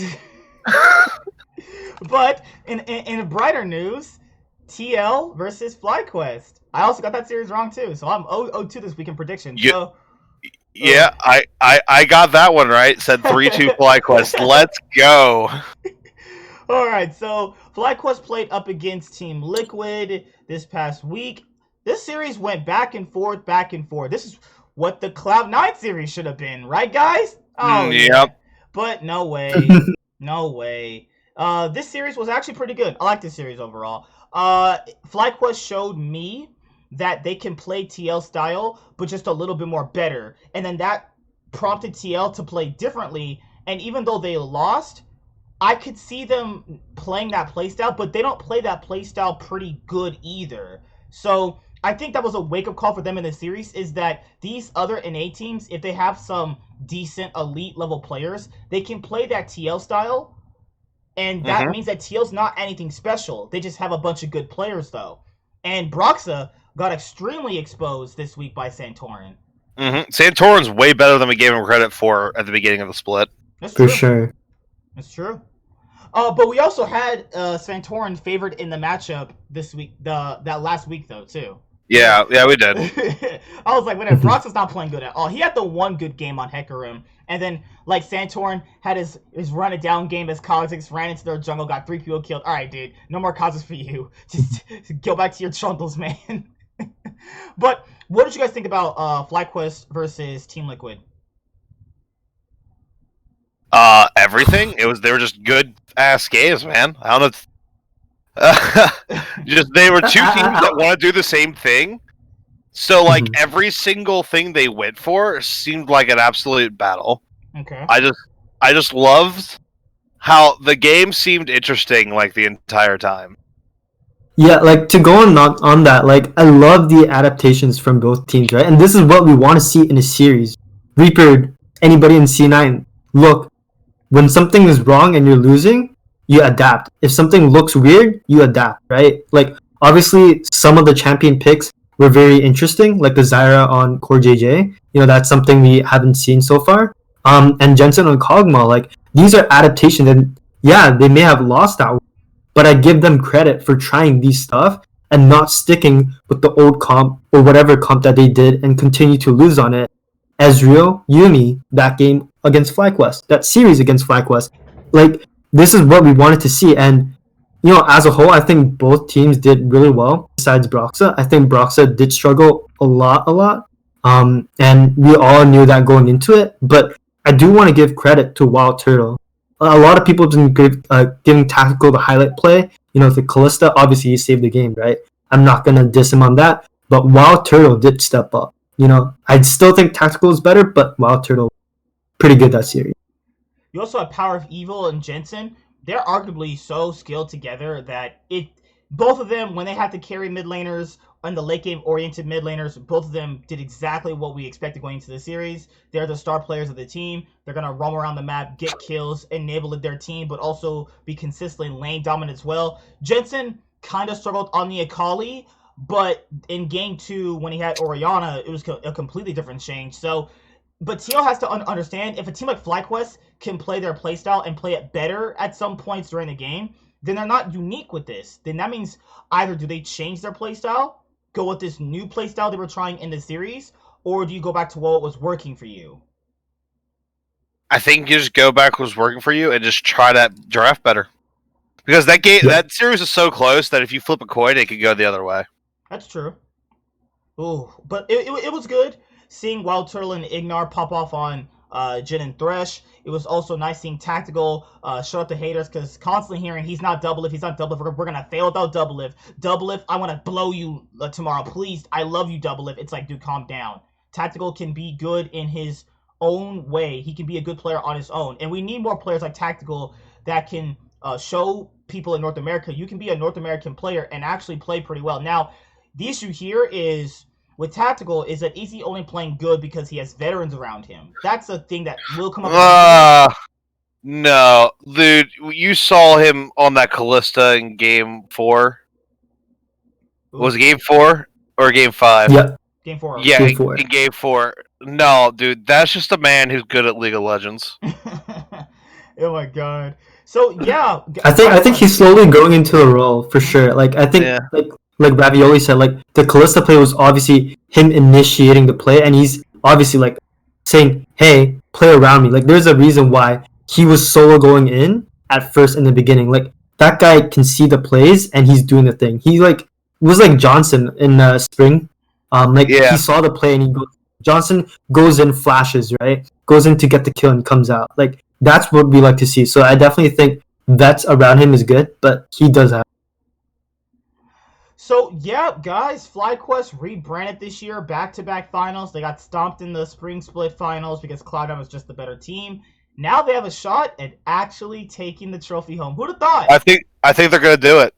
B: But in brighter news, TL versus FlyQuest. I also got that series wrong too, so I'm 0-2 this week in predictions.
C: Yeah, I got that one right. Said 3-2 FlyQuest. Let's go.
B: All right, so FlyQuest played up against Team Liquid this past week. This series went back and forth. This is what the Cloud9 series should have been, right, guys? Oh, yeah. But no way. No way. This series was actually pretty good. I like this series overall. FlyQuest showed me that they can play TL style, but just a little bit more better. And then that prompted TL to play differently. And even though they lost, I could see them playing that playstyle, but they don't play that playstyle pretty good either. So I think that was a wake-up call for them in the series, is that these other NA teams, if they have some decent elite level players, they can play that TL style And that means that Teal's not anything special. They just have a bunch of good players, though. And Broxa got extremely exposed this week by Santorin.
C: Santorin's way better than we gave him credit for at the beginning of the split.
B: That's true.
D: For sure.
B: That's true. But we also had Santorin favored in the matchup this week, that last week, though, too.
C: Yeah, we did.
B: I was like, whatever, Broxa's not playing good at all. He had the one good game on Hecarim, and then, like, Santorin had his run-it-down game as Kha'Zix ran into their jungle, got 3 people killed. All right, dude, no more Kha'Zix for you. Just go back to your trundles, man. But what did you guys think about FlyQuest versus Team Liquid?
C: Everything. They were just good ass games, man. I don't know. They were 2 teams that want to do the same thing. So like every single thing they went for seemed like an absolute battle.
B: Okay.
C: I just loved how the game seemed interesting like the entire time.
D: Yeah, like to go on that, like I love the adaptations from both teams, right? And this is what we want to see in a series. Reapered, anybody in C9, look, when something is wrong and you're losing, you adapt. If something looks weird, you adapt, right? Like, obviously, some of the champion picks were very interesting, like the Zyra on Core JJ. You know, that's something we haven't seen so far. And Jensen on Kog'Maw, like, these are adaptations, and yeah, they may have lost that one, but I give them credit for trying these stuff and not sticking with the old comp or whatever comp that they did and continue to lose on it. Ezreal, Yuumi, that game against FlyQuest, that series against FlyQuest. Like, this is what we wanted to see. And, you know, as a whole, I think both teams did really well. Besides Broxa, I think Broxa did struggle a lot. And we all knew that going into it. But I do want to give credit to Wild Turtle. A lot of people have been giving Tactical the highlight play. You know, the Callista, obviously he saved the game, right? I'm not going to diss him on that. But Wild Turtle did step up. You know, I still think Tactical is better, but Wild Turtle, pretty good that series.
B: You also have Power of Evil and Jensen. They're arguably so skilled together that both of them, when they have to carry mid laners and the late game oriented mid laners, both of them did exactly what we expected going into the series. They're the star players of the team. They're going to roam around the map, get kills, enable their team, but also be consistently lane dominant as well. Jensen kind of struggled on the Akali, but in game 2, when he had Orianna, it was a completely different change. So, but Teal has to understand, if a team like FlyQuest can play their playstyle and play it better at some points during the game, then they're not unique with this. Then that means either do they change their playstyle, go with this new playstyle they were trying in the series, or do you go back to what was working for you?
C: I think you just go back what was working for you and just try that draft better. Because that series is so close that if you flip a coin, it could go the other way.
B: That's true. Ooh, but it was good seeing Wild Turtle and Ignar pop off on Jhin and Thresh. It was also nice seeing Tactical show up to haters, because constantly hearing he's not Doublelift, we're gonna fail without Doublelift. Doublelift, I want to blow you tomorrow. Please, I love you, Doublelift. It's like, dude, calm down. Tactical can be good in his own way. He can be a good player on his own, and we need more players like Tactical that can show people in North America you can be a North American player and actually play pretty well. Now, the issue here is with Tactical is that is he only playing good because he has veterans around him? That's a thing that will come up.
C: No, dude, you saw him on that Callista in game 4. Ooh. Was it game 4 or game 5?
D: Yeah.
B: Game 4.
C: Yeah, game 4. In game 4. No, dude, that's just a man who's good at League of Legends.
B: Oh my god. So yeah,
D: I think he's slowly going into the role for sure. Like I think like Ravioli said, like the Callista play was obviously him initiating the play, and he's obviously like saying, "Hey, play around me." Like there's a reason why he was solo going in at first in the beginning. Like that guy can see the plays and he's doing the thing. He like was like Johnson in spring. He saw the play and Johnson goes in, flashes, right? Goes in to get the kill and comes out. Like that's what we like to see. So I definitely think vets around him is good, but he does have.
B: So yeah, guys, FlyQuest rebranded this year, back-to-back finals. They got stomped in the spring split finals because Cloud9 was just the better team. Now they have a shot at actually taking the trophy home. Who'd have thought?
C: I think they're gonna do it.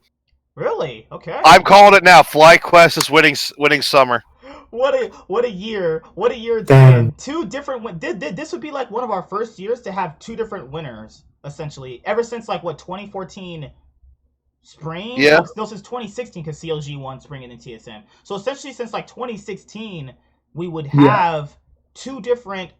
B: Really? Okay.
C: I'm calling it now. FlyQuest is winning summer.
B: What a year! What a year!
D: Damn.
B: Two different this would be like one of our first years to have two different winners. essentially. Ever since, like, what, 2014 spring?
C: Yeah.
B: No, since 2016, because CLG won spring and then TSM. So essentially, since, like, 2016, we would have two different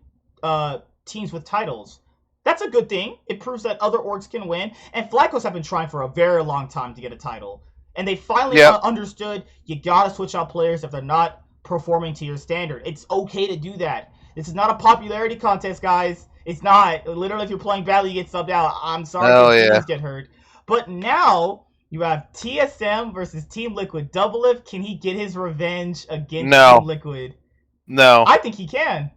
B: teams with titles. That's a good thing. It proves that other orgs can win. And FlyQuest have been trying for a very long time to get a title. And they finally understood you gotta switch out players if they're not performing to your standard. It's okay to do that. This is not a popularity contest, guys. It's not. Literally, if you're playing badly, you get subbed out. I'm sorry if teams get hurt. But now, you have TSM versus Team Liquid. Doublelift, can he get his revenge against Team Liquid?
C: No.
B: I think he can.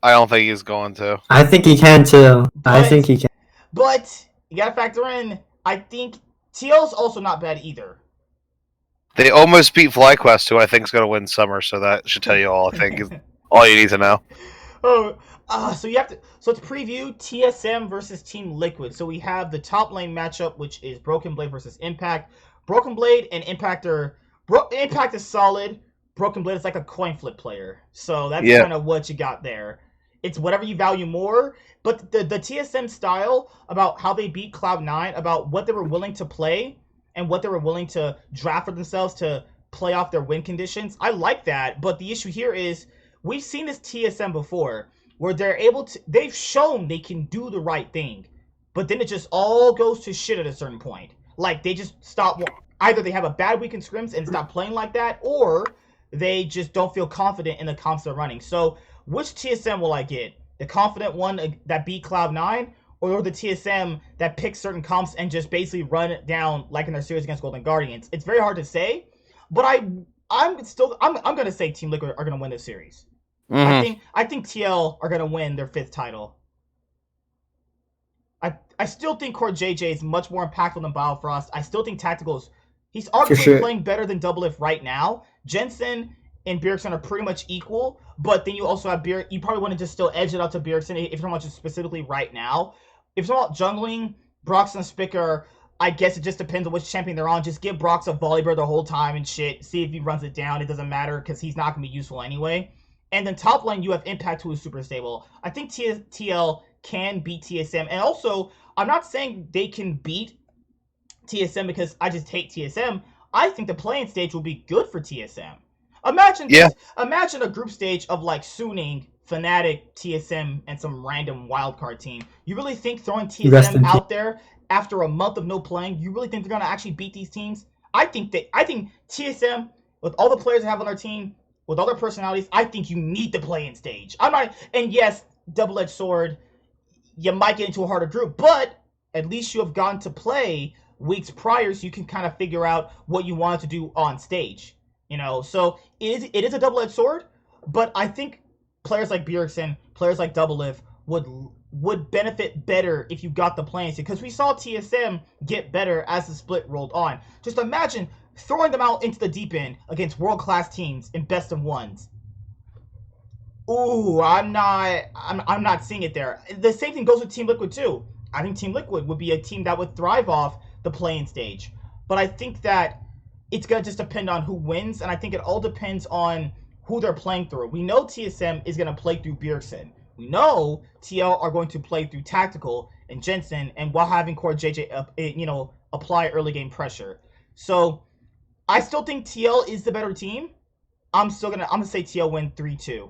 C: I don't think he's going to.
D: I think he can too. I think he can.
B: But you gotta factor in, I think TL's also not bad either.
C: They almost beat FlyQuest, who I think is going to win Summer, so that should tell you all, I think, is all you need to know.
B: So you have to. So let's preview TSM versus Team Liquid. So we have the top lane matchup, which is Broken Blade versus Impact. Broken Blade and Impact Impact is solid. Broken Blade is like a coin flip player. So that's kind of what you got there. It's whatever you value more. But the TSM style about how they beat Cloud9, about what they were willing to play and what they were willing to draft for themselves to play off their win conditions, I like that. But the issue here is we've seen this TSM before where they've shown they can do the right thing. But then it just all goes to shit at a certain point. Like, they just stop. Either they have a bad week in scrims and stop playing like that, or they just don't feel confident in the comps they're running. So, which TSM will I get? The confident one that beat Cloud9, or the TSM that picks certain comps and just basically run it down like in their series against Golden Guardians? It's very hard to say, but I'm gonna say Team Liquid are gonna win this series.
C: Mm-hmm.
B: I think TL are gonna win their 5th title. I still think Core JJ is much more impactful than Biofrost. I still think Tactical's he's arguably playing better than Doublelift right now. Jensen and Bjergsen are pretty much equal, but then you also have you probably want to just still edge it out to Bjergsen if you're talking about just specifically right now. If you're talking about jungling, Brox and Spicker, I guess it just depends on which champion they're on. Just give Brox a Volibear the whole time and shit. See if he runs it down. It doesn't matter because he's not going to be useful anyway. And then top lane, you have Impact, who is super stable. I think TL can beat TSM. And also, I'm not saying they can beat TSM because I just hate TSM. I think the playing stage will be good for TSM. Imagine a group stage of like Suning, Fnatic, TSM, and some random wildcard team. You really think throwing TSM out there after a month of no playing, you really think they're going to actually beat these teams? I think TSM, with all the players they have on their team, with all their personalities, I think you need the playing stage. And yes, double-edged sword, you might get into a harder group, but at least you have gone to play weeks prior, so you can kind of figure out what you wanted to do on stage. So it is a double-edged sword, but I think players like Bjergsen, players like Doublelift would benefit better if you got the playing stage, because we saw TSM get better as the split rolled on. Just imagine throwing them out into the deep end against world-class teams in best of ones. Ooh, I'm not seeing it there. The same thing goes with Team Liquid too. I think Team Liquid would be a team that would thrive off the playing stage. But I think that it's going to just depend on who wins, and I think it all depends on who they're playing through. We know TSM is going to play through Bjergsen. We know TL are going to play through Tactical and Jensen, and while having Core JJ, apply early game pressure. So I still think TL is the better team. I'm gonna say TL win 3-2.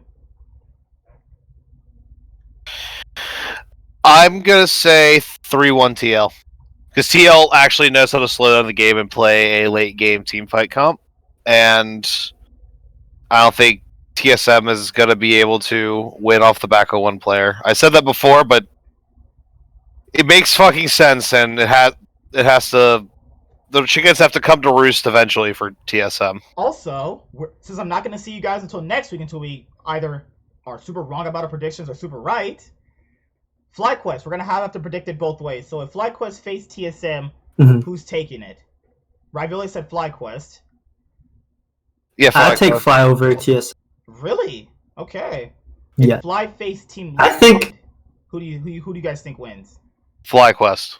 C: I'm gonna say 3-1 TL. Because TL actually knows how to slow down the game and play a late game team fight comp. And I don't think TSM is going to be able to win off the back of one player. I said that before, but it makes fucking sense, and it has to. The chickens have to come to roost eventually for TSM.
B: Also, since I'm not going to see you guys until next week, until we either are super wrong about our predictions or super right, FlyQuest, we're going to have to predict it both ways. So if FlyQuest face TSM, who's taking it? Ravioli said FlyQuest.
C: Yeah,
D: I take Fly over TSM.
B: Really? Okay.
D: Yeah.
B: If Fly face Team Liquid,
D: I think.
B: Who do you guys think wins?
C: FlyQuest.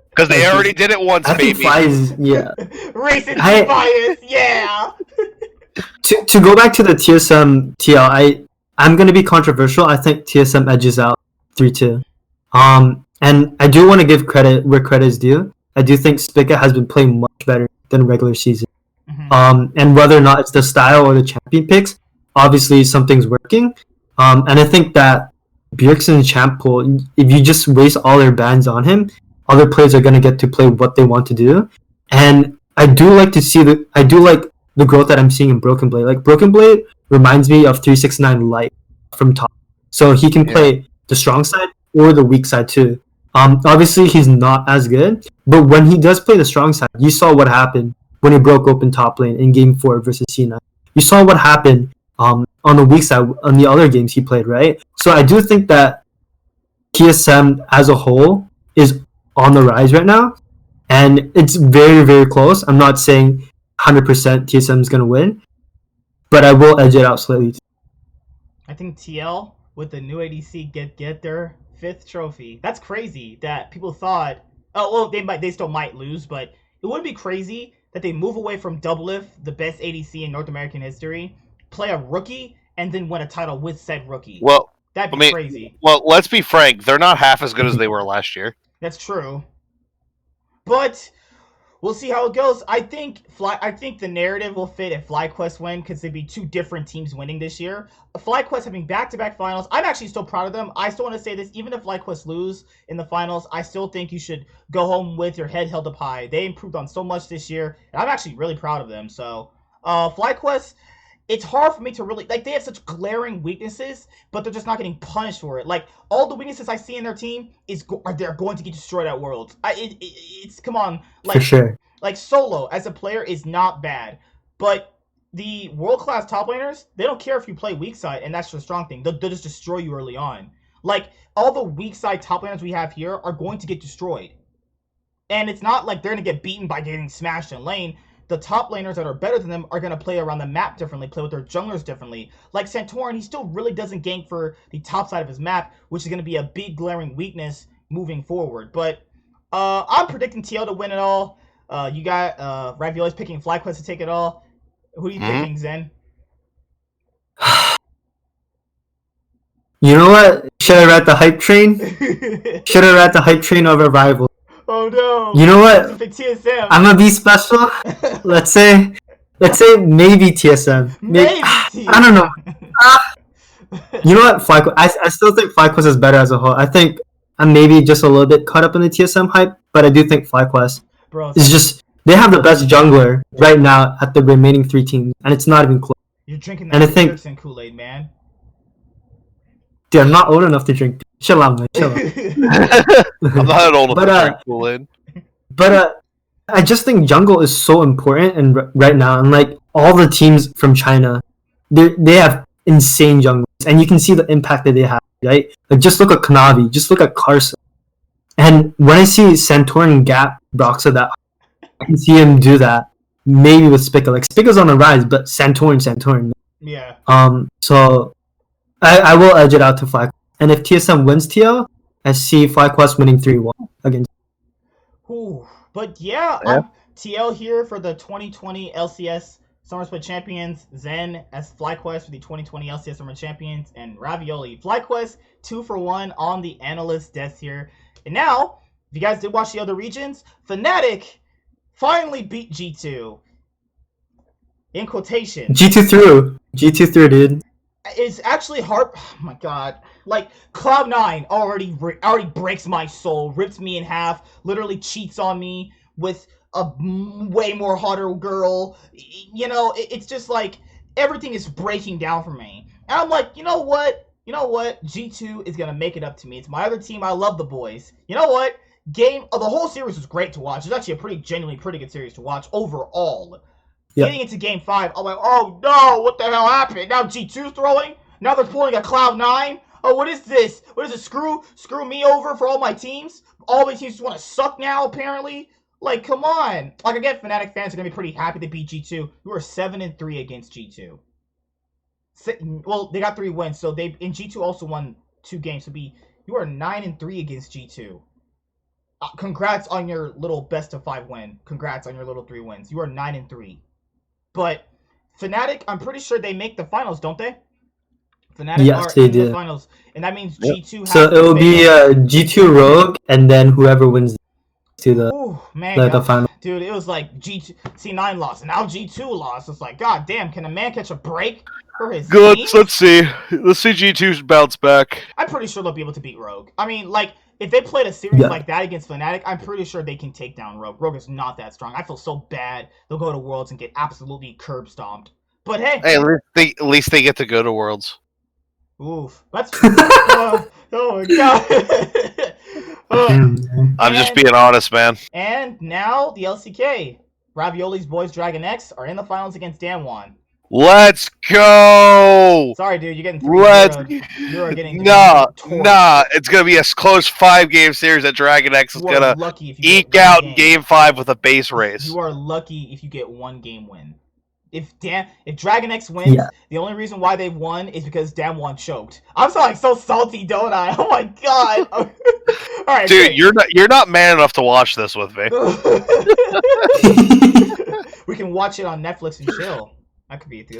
C: Because they already did it once,
D: I think Fly is, yeah.
B: Recency bias, yeah.
D: To go back to the TSM TL, I'm gonna be controversial. I think TSM edges out 3-2. And I do want to give credit where credit is due. I do think Spica has been playing much better than regular season. And whether or not it's the style or the champion picks, obviously something's working. And I think that Bjergsen champ pool, if you just waste all their bans on him, other players are going to get to play what they want to do. And I do like the growth that I'm seeing in Broken Blade. Like Broken Blade reminds me of 369 Light from top. So he can play the strong side or the weak side too. Obviously he's not as good, but when he does play the strong side, you saw what happened when he broke open top lane in Game 4 versus C9. You saw what happened on the weak side on the other games he played, right? So I do think that TSM as a whole is on the rise right now, and it's very, very close. I'm not saying 100% TSM is going to win, but I will edge it out slightly.
B: I think TL with the new ADC get their 5th trophy. That's crazy that people thought, oh well, they still might lose, but it wouldn't be crazy that they move away from Doublelift, the best ADC in North American history, play a rookie, and then win a title with said rookie.
C: Well,
B: that'd be crazy.
C: Well, let's be frank. They're not half as good as they were last year.
B: That's true. But we'll see how it goes. I think the narrative will fit if FlyQuest win because there'd be 2 different teams winning this year. FlyQuest having back-to-back finals, I'm actually still proud of them. I still want to say this, even if FlyQuest lose in the finals, I still think you should go home with your head held up high. They improved on so much this year, and I'm actually really proud of them. So, FlyQuest, it's hard for me to really, like, they have such glaring weaknesses, but they're just not getting punished for it. Like, all the weaknesses I see in their team they're going to get destroyed at Worlds. It's come on. Like,
D: for sure.
B: Like, Solo, as a player, is not bad, but the world-class top laners, they don't care if you play weak side, and that's the strong thing. They'll just destroy you early on. Like, all the weak side top laners we have here are going to get destroyed. And it's not like they're going to get beaten by getting smashed in lane. The top laners that are better than them are going to play around the map differently, play with their junglers differently. Like Santorin, he still really doesn't gank for the top side of his map, which is going to be a big glaring weakness moving forward. But I'm predicting TL to win it all. You got Ravioli's picking FlyQuest to take it all. Who are you picking, Zen?
D: You know what? Should I ride the hype train? Should I ride the hype train over rival?
B: Oh no!
D: You know what?
B: TSM.
D: I'm gonna be special. Let's say maybe TSM.
B: Maybe TSM.
D: I don't know. You know what? FlyQuest. I still think FlyQuest is better as a whole. I think I'm maybe just a little bit caught up in the TSM hype, but I do think FlyQuest is just. They have the best jungler right now at the remaining 3 teams, and it's not even close.
B: You're drinking that Erickson Kool-Aid, man.
D: Dude, I'm not old enough to drink. Chill out, man. Chill out.
C: I'm not old enough to drink Kool-Aid.
D: But I just think jungle is so important and right now, and like all the teams from China, they have insane junglers, and you can see the impact that they have, right? Like just look at Kanavi, just look at Carson, and when I see Santorin gap Broxa that. I can see him do that, maybe with Spica. Like, Spica's on the rise, but Santorin.
B: Yeah.
D: So, I will edge it out to FlyQuest. And if TSM wins TL, I see FlyQuest winning 3-1 against.
B: Ooh, but yeah. TL here for the 2020 LCS Summer Split Champions. Zen as FlyQuest for the 2020 LCS Summer Champions. And Ravioli. FlyQuest 2-for-1 on the analyst desk here. And now, if you guys did watch the other regions, Fnatic finally beat G2. In quotation.
D: G2 through, dude.
B: It's actually hard. Oh my god. Like, Cloud9 already breaks my soul, rips me in half, literally cheats on me with a way more hotter girl. You know, it's just like, everything is breaking down for me. And I'm like, you know what? G2 is going to make it up to me. It's my other team. I love the boys. You know what? The whole series was great to watch. It's actually a genuinely pretty good series to watch overall. Yep. Getting into Game 5, I'm like, oh no, what the hell happened? Now G2's throwing? Now they're pulling a Cloud9? Oh, what is this? What is it, screw me over for all my teams? All my teams just want to suck now, apparently? Like, come on. Like, I get Fnatic fans are going to be pretty happy to beat G2. You were 7-3 against G2. Well, they got 3 wins, so G2 also won 2 games. So you are 9-3 against G2. Congrats on your little best of 5 win. Congrats on your little 3 wins. You are 9-3. But Fnatic, I'm pretty sure they make the finals, don't they? Fnatic
D: Yes,
B: are
D: they
B: in the
D: do.
B: finals, and that means
C: Yep.
B: G2 has
D: So
B: to
D: it will be
B: face.
D: G2 Rogue, and then whoever wins to
B: Ooh, man,
D: the final.
B: dude, it was like C9 lost, and now G2 lost. It's like, god damn, can a man catch a break for his
C: Good.
B: team?
C: Let's see. Let's see G2 bounce back.
B: I'm pretty sure they'll be able to beat Rogue. I mean, like, if they played a series
D: Yeah.
B: like that against Fnatic, I'm pretty sure they can take down Rogue. Rogue is not that strong. I feel so bad. They'll go to Worlds and get absolutely curb stomped. But hey,
C: At least they get to go to Worlds.
B: oof, that's oh my god.
C: I'm just being honest, man.
B: And now the LCK, Ravioli's boys Dragon X are in the finals against Damwon.
C: Let's go.
B: Sorry, dude, you're getting 3-0. You are getting
C: nah.
B: torched.
C: It's gonna be a close 5-game series that Dragon X is
B: You are
C: gonna
B: lucky if you
C: eke
B: get one
C: out in Game 5 with a base race.
B: You are lucky if you get one game win. If Dragon X wins, the only reason why they won is because Damwon choked. I'm sounding so salty, don't I? Oh my god! All right,
C: dude, you're not man enough to watch this with me.
B: We can watch it on Netflix and chill. That could be a deal.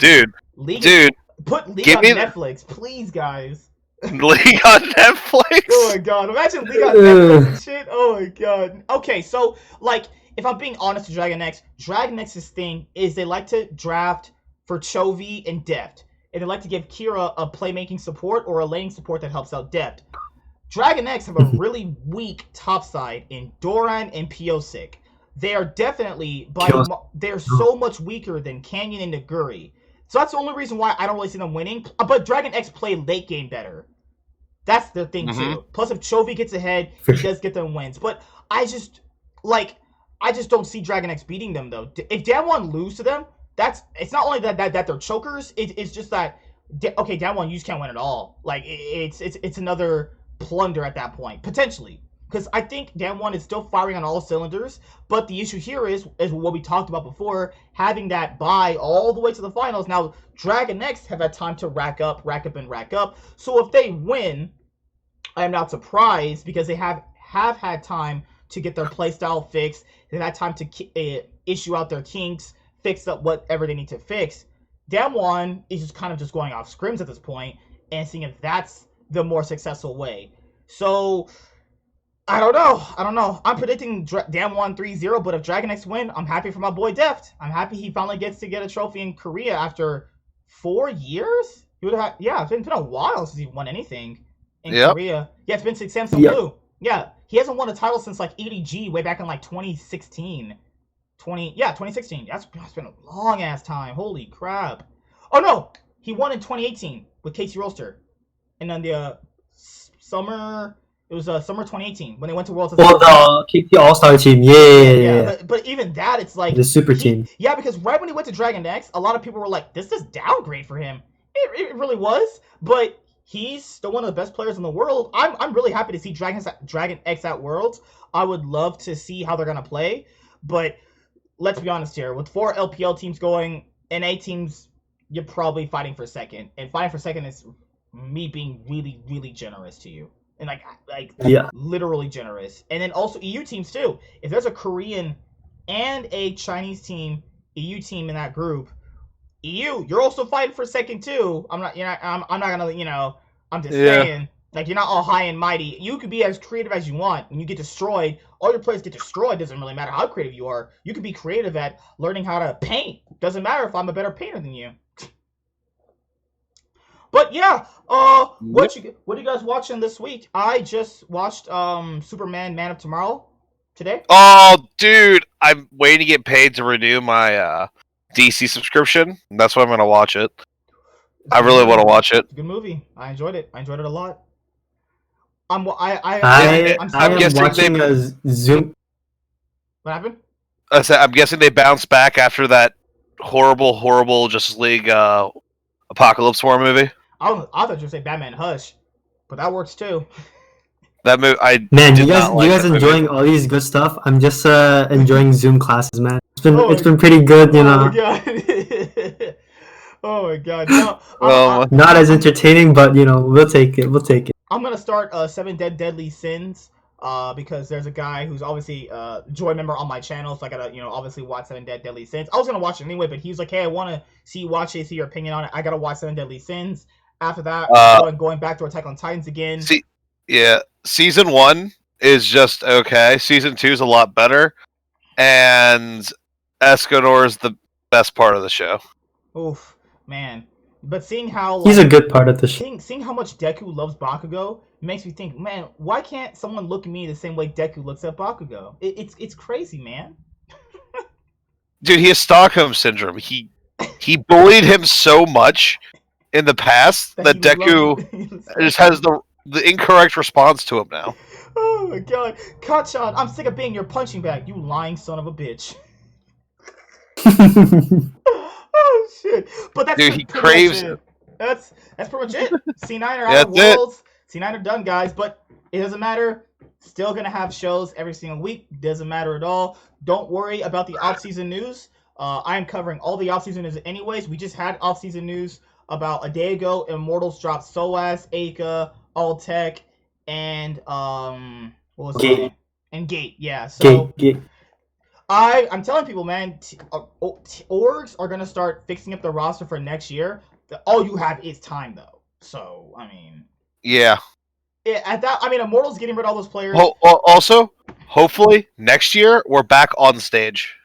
C: Dude,
B: put League on Netflix, please, guys.
C: League on Netflix.
B: Oh my god! Imagine League on Netflix and shit. Oh my god. Okay, so like, if I'm being honest with Dragon X's thing is they like to draft for Chovy and Deft, and they like to give Kira a playmaking support or a laning support that helps out Deft. Dragon X have a really weak top side in Doran and Piosik. They are definitely they're so much weaker than Canyon and Naguri. So that's the only reason why I don't really see them winning. But Dragon X play late game better. That's the thing too. Plus, if Chovy gets ahead, he does get them wins. But I just don't see Dragon X beating them though. If Damwon lose to them, it's not only that they're chokers. It's just that Damwon you just can't win at all. Like it's another plunder at that point potentially. Because I think Damwon is still firing on all cylinders, but the issue here is what we talked about before, having that bye all the way to the finals. Now, Dragon X have had time to rack up. So if they win, I am not surprised because they have had time to get their playstyle fixed. They've had time to issue out their kinks, fix up whatever they need to fix. Damwon is just kind of just going off scrims at this point and seeing if that's the more successful way. So I don't know. I'm predicting Damwon 3-0, but if Dragon X win, I'm happy for my boy Deft. I'm happy he finally gets to get a trophy in Korea after 4 years. It's been a while since he won anything in Korea. Yeah, it's been since Samsung Blue. Yeah, he hasn't won a title since like EDG way back in like 2016. 2016. That's been a long ass time. Holy crap. Oh no, he won in 2018 with Casey Roaster, and then the summer. It was summer 2018 when they went to Worlds.
D: Well, the KT All-Star team, yeah.
B: But even that, it's like
D: the super team.
B: Yeah, because right when he went to Dragon X, a lot of people were like, "This is downgrade for him." It really was, but he's still one of the best players in the world. I'm really happy to see Dragon X at Worlds. I would love to see how they're gonna play, but let's be honest here. With 4 LPL teams going, NA teams, you're probably fighting for second, and fighting for second is me being really, really generous to you. And literally generous. And then also EU teams too. If there's a Korean and a Chinese team, EU team in that group, EU, you're also fighting for second too. I'm not gonna, I'm just saying, like, you're not all high and mighty. You could be as creative as you want. When you get destroyed, all your players get destroyed. Doesn't really matter how creative you are. You could be creative at learning how to paint. Doesn't matter if I'm a better painter than you. But yeah, what are you guys watching this week? I just watched Superman Man of Tomorrow today.
C: Oh, dude, I'm waiting to get paid to renew my DC subscription. That's why I'm gonna watch it. I really want to watch it.
B: It's a good movie. I enjoyed it. I enjoyed it a lot. I'm
C: guessing
D: watching a Zoom.
B: What happened?
C: I'm guessing they bounced back after that horrible Justice League Apocalypse War movie.
B: I thought you were going to say Batman Hush, but that works too.
C: That movie,
D: you guys enjoying all these good stuff? I'm just enjoying Zoom classes, man. It's been pretty good, you know.
B: Oh my god. No,
D: not as entertaining, but we'll take it.
B: I'm gonna start 7 Deadly Sins. Because there's a guy who's obviously a Joy member on my channel, so I gotta, obviously watch 7 Deadly Sins. I was gonna watch it anyway, but he's like, hey, I wanna see your opinion on it. I gotta watch 7 Deadly Sins. After that, going back to Attack on Titans again.
C: Season 1 is just okay. Season 2 is a lot better, and Escanor is the best part of the show.
B: Oof, man. But seeing how
D: he's a good part of the show.
B: Seeing how much Deku loves Bakugo makes me think, man, why can't someone look at me the same way Deku looks at Bakugo? It's crazy, man.
C: Dude, he has Stockholm syndrome. He bullied him so much in the past that Deku just has the incorrect response to him now.
B: Oh my god. Kachan, I'm sick of being your punching bag, you lying son of a bitch. Oh shit. But that's
C: he craves it.
B: That's pretty much it. C9 are out of Worlds. C9 are done, guys, but it doesn't matter. Still gonna have shows every single week. Doesn't matter at all. Don't worry about the off-season news. I am covering all the off-season news anyways. We just had off-season news about a day ago. Immortals dropped Soas, Aka, Alltech, and what was
D: Gate.
B: it? And Gate, yeah. So
D: Gate.
B: I'm telling people, man, orgs are gonna start fixing up the roster for next year. All you have is time, though. So I mean,
C: yeah.
B: Immortals getting rid of all those players.
C: Also, hopefully next year we're back on stage.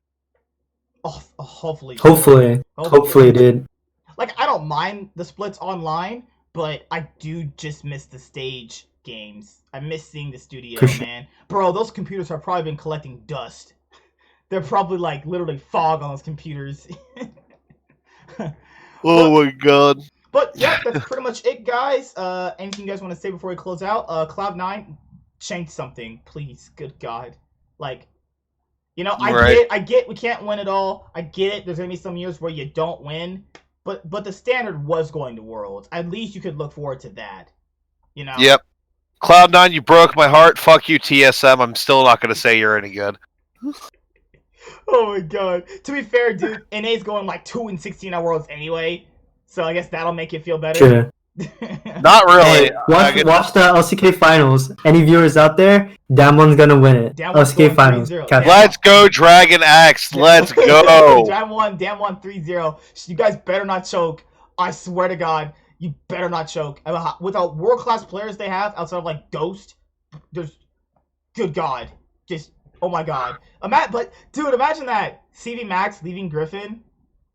B: Hopefully,
D: dude.
B: Like, I don't mind the splits online, but I do just miss the stage games. I miss seeing the studio, man. Bro, those computers have probably been collecting dust. They're probably like literally fog on those computers.
C: Oh my god.
B: But yeah, that's pretty much it, guys. Anything you guys want to say before we close out? Cloud9, change something, please. Good God. Like, you know, I get we can't win it all. I get it. There's gonna be some years where you don't win. But the standard was going to Worlds. At least you could look forward to that. You know?
C: Yep. Cloud9, you broke my heart. Fuck you, TSM. I'm still not gonna say you're any good.
B: Oh my god. To be fair, dude, NA's going like 2-16 at Worlds anyway. So I guess that'll make you feel better.
D: Sure.
C: Not really.
D: Hey, watch the LCK finals. Any viewers out there? Damon's gonna win it. LCK finals.
C: Let's go, Dragon Axe. Let's go.
B: Damwon 3-0. You guys better not choke. I swear to God, you better not choke. With the world-class players they have outside of like Ghost, there's, good God, just oh my God. But dude, imagine that CV Max leaving Griffin,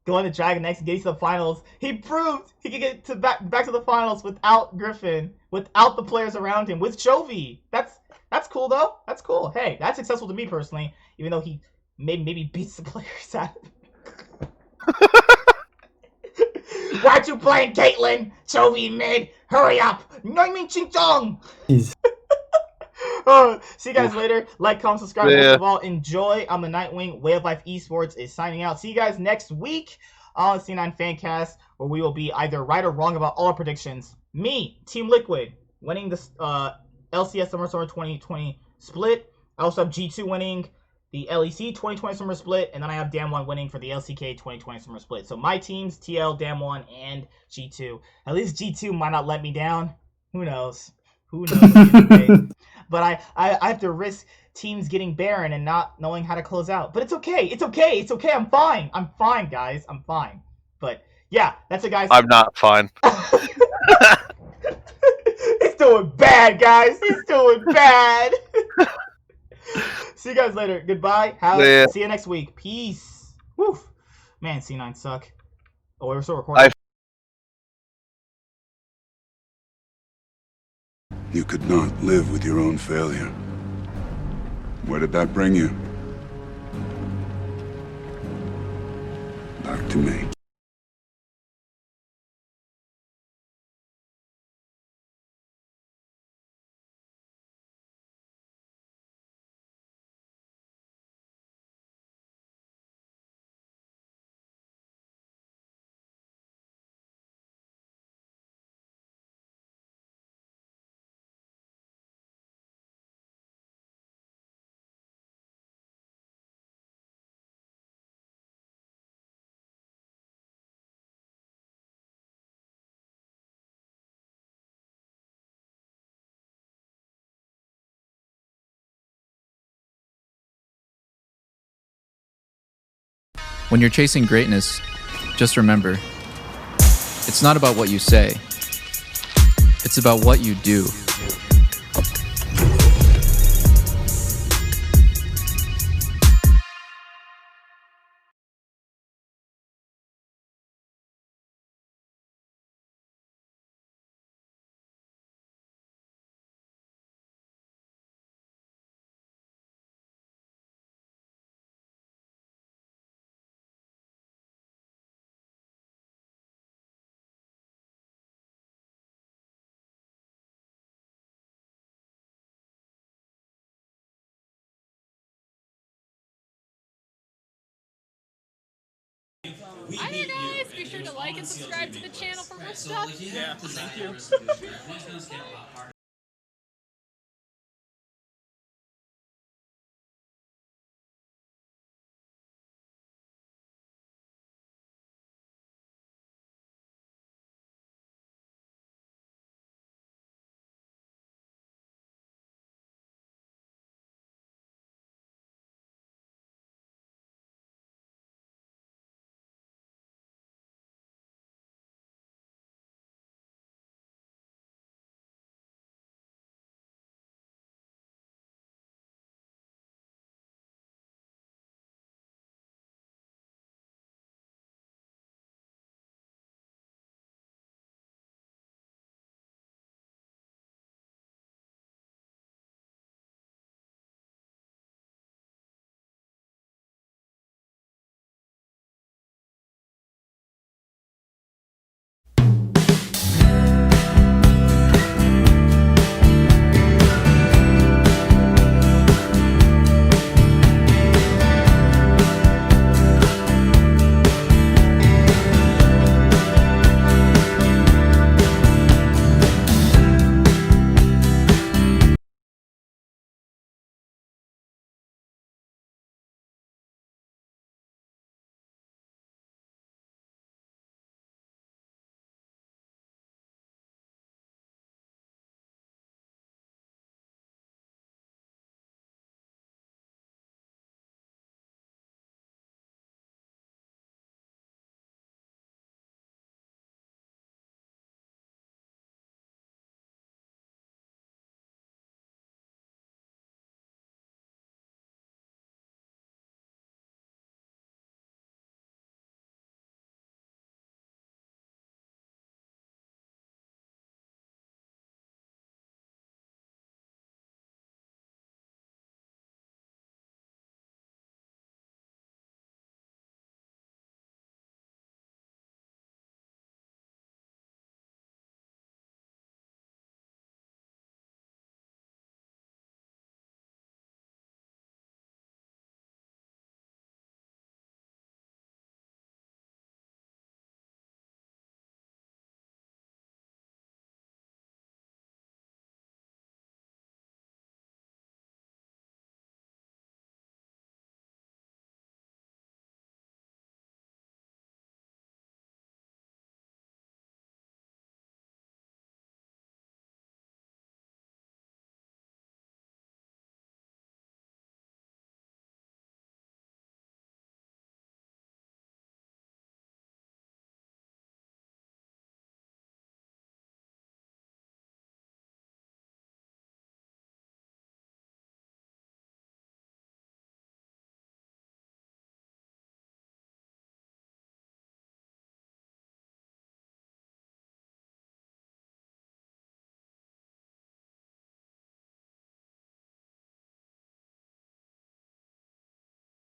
B: going to Dragon X and getting to the finals. He proved he could get to back to the finals without Griffin, without the players around him, with Chovy. That's cool though. That's cool. Hey, that's successful to me personally, even though he maybe beats the players out of him. Why aren't you playing Caitlyn? Chovy mid. Hurry up. Noiming Ching Chong. See you guys later. Like, comment, subscribe. Yeah. Most of all, enjoy. I'm the Nightwing. Way of Life Esports is signing out. See you guys next week on C9FanCast, where we will be either right or wrong about all our predictions. Me, Team Liquid, winning the LCS Summer 2020 split. I also have G2 winning the LEC 2020 Summer split, and then I have Damwon winning for the LCK 2020 Summer split. So my teams, TL, Damwon, and G2. At least G2 might not let me down. Who knows? Who knows? But I have to risk teams getting Baron and not knowing how to close out. But it's okay. It's okay. It's okay. I'm fine. I'm fine, guys. I'm fine. But yeah, that's it, guys.
C: I'm not fine.
B: He's doing bad, guys. He's doing bad. See you guys later. Goodbye. See you next week. Peace. Woo. Man, C9 suck. Oh, we're still recording.
E: You could not live with your own failure. Where did that bring you? Back to me.
F: When you're chasing greatness, just remember, it's not about what you say,
G: It's about what you do.
H: Hi there guys, be sure to like and subscribe to the channel for more stuff.
I: Yeah, thank you.